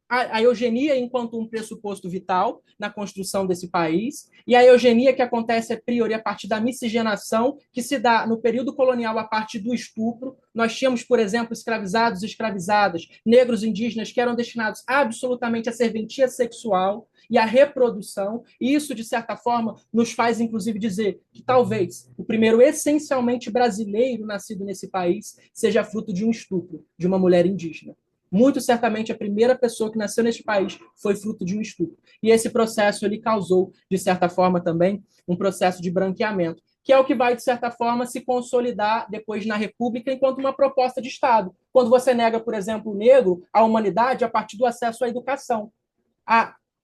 a eugenia enquanto um pressuposto vital na construção desse país, e a eugenia que acontece a priori a partir da miscigenação, que se dá no período colonial a partir do estupro. Nós tínhamos, por exemplo, escravizados e escravizadas, negros indígenas que eram destinados absolutamente à serventia sexual e à reprodução, e isso, de certa forma, nos faz, inclusive, dizer que talvez o primeiro essencialmente brasileiro nascido nesse país seja fruto de um estupro de uma mulher indígena. Muito certamente a primeira pessoa que nasceu neste país foi fruto de um estupro. E esse processo ele causou, de certa forma, também um processo de branqueamento, que é o que vai, de certa forma, se consolidar depois na República enquanto uma proposta de Estado. Quando você nega, por exemplo, o negro, a humanidade, a partir do acesso à educação.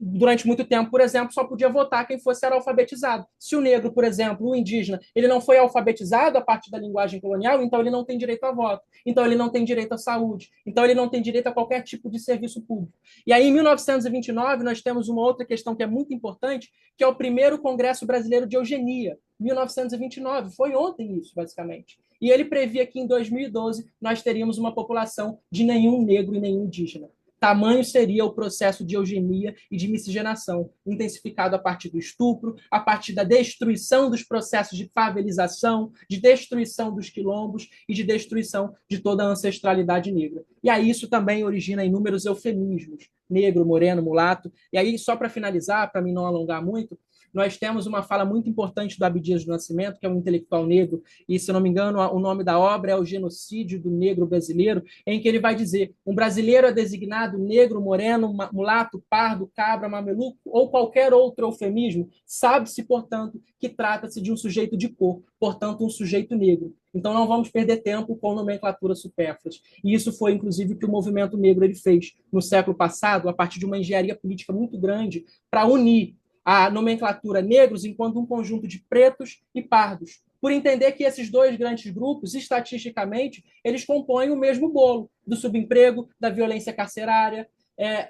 Durante muito tempo, por exemplo, só podia votar quem fosse alfabetizado. Se o negro, por exemplo, o indígena, ele não foi alfabetizado a partir da linguagem colonial, então ele não tem direito a voto, então ele não tem direito à saúde, então ele não tem direito a qualquer tipo de serviço público. E aí, em 1929, nós temos uma outra questão que é muito importante, que é o primeiro Congresso Brasileiro de Eugenia, 1929, foi ontem isso, basicamente. E ele previa que em 2012 nós teríamos uma população de nenhum negro e nenhum indígena. Tamanho seria o processo de eugenia e de miscigenação, intensificado a partir do estupro, a partir da destruição dos processos de favelização, de destruição dos quilombos e de destruição de toda a ancestralidade negra. E aí isso também origina inúmeros eufemismos, negro, moreno, mulato. E aí, só para finalizar, para mim não alongar muito, nós temos uma fala muito importante do Abdias do Nascimento, que é um intelectual negro, e, se eu não me engano, o nome da obra é O Genocídio do Negro Brasileiro, em que ele vai dizer: um brasileiro é designado negro, moreno, mulato, pardo, cabra, mameluco ou qualquer outro eufemismo, sabe-se, portanto, que trata-se de um sujeito de cor, portanto, um sujeito negro. Então, não vamos perder tempo com nomenclaturas supérfluas. E isso foi, inclusive, o que o movimento negro ele fez no século passado, a partir de uma engenharia política muito grande, para unir a nomenclatura negros enquanto um conjunto de pretos e pardos, por entender que esses dois grandes grupos, estatisticamente, eles compõem o mesmo bolo do subemprego, da violência carcerária,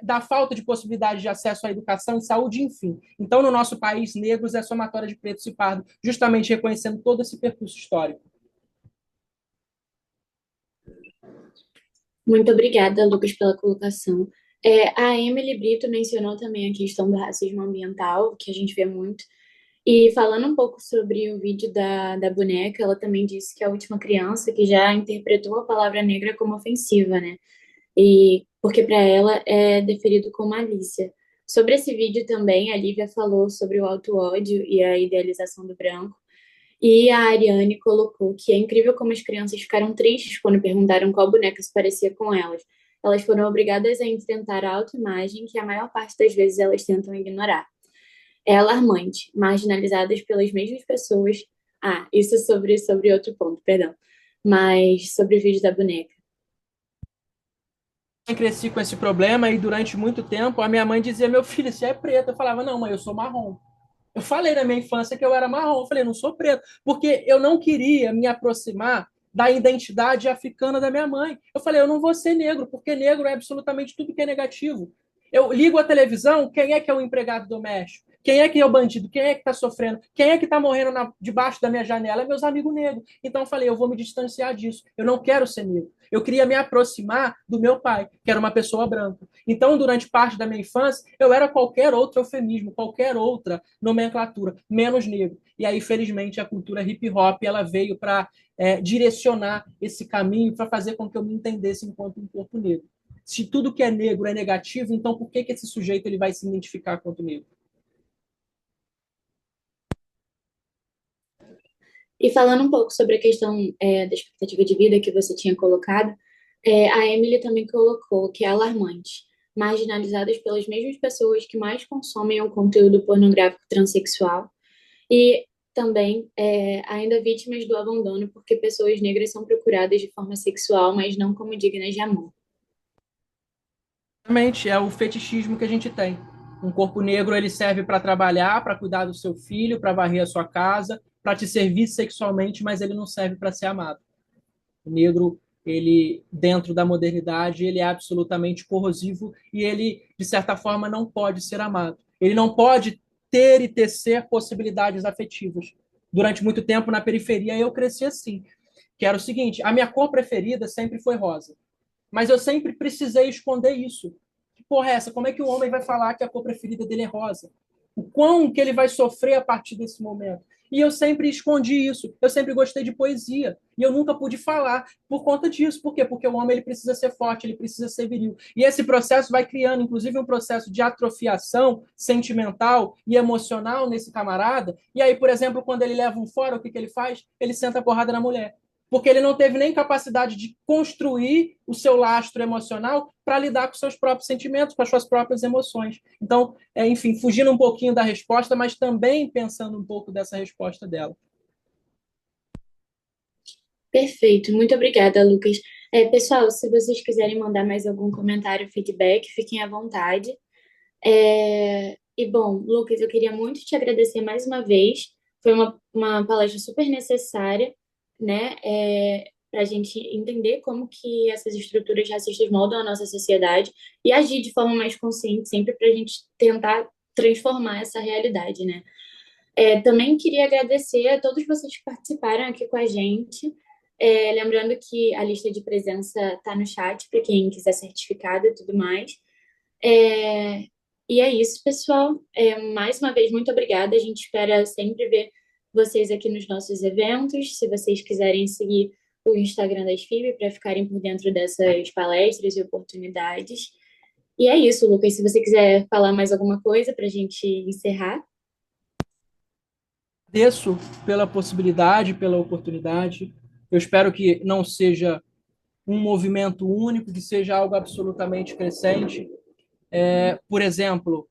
da falta de possibilidade de acesso à educação e saúde, enfim. Então, no nosso país, negros é somatória de pretos e pardos, justamente reconhecendo todo esse percurso histórico. Muito obrigada, Lucas, pela colocação. A Emily Brito mencionou também a questão do racismo ambiental, que a gente vê muito. E falando um pouco sobre o vídeo da boneca, ela também disse que é a última criança que já interpretou a palavra negra como ofensiva, né? E porque para ela é deferido com malícia. Sobre esse vídeo também, a Lívia falou sobre o auto-ódio e a idealização do branco. E a Ariane colocou que é incrível como as crianças ficaram tristes quando perguntaram qual boneca se parecia com elas. Elas foram obrigadas a enfrentar a autoimagem que a maior parte das vezes elas tentam ignorar. É alarmante, marginalizadas pelas mesmas pessoas. Ah, isso sobre outro ponto, perdão. Mas sobre o vídeo da boneca. Eu cresci com esse problema e durante muito tempo a minha mãe dizia: meu filho, você é preto. Eu falava: não, mãe, eu sou marrom. Eu falei na minha infância que eu era marrom. Eu falei: não sou preto, porque eu não queria me aproximar da identidade africana da minha mãe. Eu falei: eu não vou ser negro, porque negro é absolutamente tudo que é negativo. Eu ligo a televisão, quem é o empregado doméstico? Quem é que é o bandido? Quem é que está sofrendo? Quem é que está morrendo debaixo da minha janela? É meus amigos negros. Então eu falei: eu vou me distanciar disso. Eu não quero ser negro. Eu queria me aproximar do meu pai, que era uma pessoa branca. Então, durante parte da minha infância, eu era qualquer outro eufemismo, qualquer outra nomenclatura, menos negro. E aí, felizmente, a cultura hip hop ela veio para direcionar esse caminho, para fazer com que eu me entendesse enquanto um corpo negro. Se tudo que é negro é negativo, então por que esse sujeito ele vai se identificar quanto negro? E falando um pouco sobre a questão da expectativa de vida que você tinha colocado, a Emily também colocou que é alarmante, marginalizadas pelas mesmas pessoas que mais consomem o conteúdo pornográfico transexual e também ainda vítimas do abandono porque pessoas negras são procuradas de forma sexual, mas não como dignas de amor. Realmente é o fetichismo que a gente tem. Um corpo negro ele serve para trabalhar, para cuidar do seu filho, para varrer a sua casa, para te servir sexualmente, mas ele não serve para ser amado. O negro, ele dentro da modernidade, ele é absolutamente corrosivo e ele, de certa forma, não pode ser amado. Ele não pode ter e tecer possibilidades afetivas. Durante muito tempo na periferia eu cresci assim, que era o seguinte: a minha cor preferida sempre foi rosa. Mas eu sempre precisei esconder isso. Que porra é essa? Como é que o homem vai falar que a cor preferida dele é rosa? O quão que ele vai sofrer a partir desse momento? E eu sempre escondi isso. Eu sempre gostei de poesia. E eu nunca pude falar por conta disso. Por quê? Porque o homem ele precisa ser forte, ele precisa ser viril. E esse processo vai criando, inclusive, um processo de atrofiação sentimental e emocional nesse camarada. E aí, por exemplo, quando ele leva um fora, o que ele faz? Ele senta a porrada na mulher, porque ele não teve nem capacidade de construir o seu lastro emocional para lidar com seus próprios sentimentos, com as suas próprias emoções. Então, enfim, fugindo um pouquinho da resposta, mas também pensando um pouco dessa resposta dela. Perfeito, muito obrigada, Lucas. Pessoal, se vocês quiserem mandar mais algum comentário, feedback, fiquem à vontade. E bom, Lucas, eu queria muito te agradecer mais uma vez. Foi uma palestra super necessária, né? Para a gente entender como que essas estruturas racistas moldam a nossa sociedade e agir de forma mais consciente, sempre para a gente tentar transformar essa realidade, né? Também queria agradecer a todos vocês que participaram aqui com a gente. Lembrando que a lista de presença está no chat para quem quiser certificado e tudo mais. E é isso, pessoal. Mais uma vez, muito obrigada. A gente espera sempre ver vocês aqui nos nossos eventos. Se vocês quiserem seguir o Instagram da SFIB para ficarem por dentro dessas palestras e oportunidades. E é isso, Lucas. Se você quiser falar mais alguma coisa para a gente encerrar. Agradeço pela possibilidade, pela oportunidade. Eu espero que não seja um movimento único, que seja algo absolutamente crescente. Por exemplo,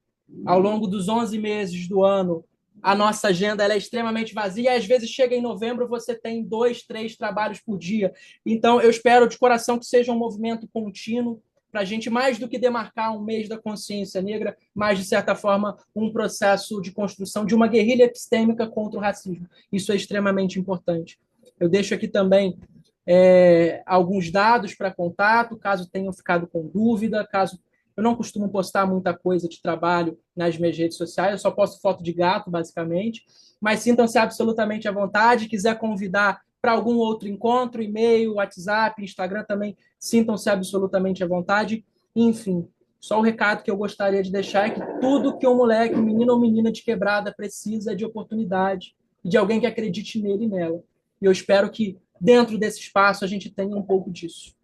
ao longo dos 11 meses do ano, a nossa agenda ela é extremamente vazia, e às vezes chega em novembro, você tem 2, 3 trabalhos por dia. Então, eu espero de coração que seja um movimento contínuo, para a gente, mais do que demarcar um mês da consciência negra, mas, de certa forma, um processo de construção de uma guerrilha epistêmica contra o racismo. Isso é extremamente importante. Eu deixo aqui também alguns dados para contato, caso tenham ficado com dúvida, caso eu não costumo postar muita coisa de trabalho nas minhas redes sociais, eu só posto foto de gato, basicamente, mas sintam-se absolutamente à vontade. Quiser convidar para algum outro encontro, e-mail, WhatsApp, Instagram também, sintam-se absolutamente à vontade. Enfim, só o recado que eu gostaria de deixar é que tudo que um moleque, um menino ou menina de quebrada precisa é de oportunidade e de alguém que acredite nele e nela. E eu espero que dentro desse espaço a gente tenha um pouco disso.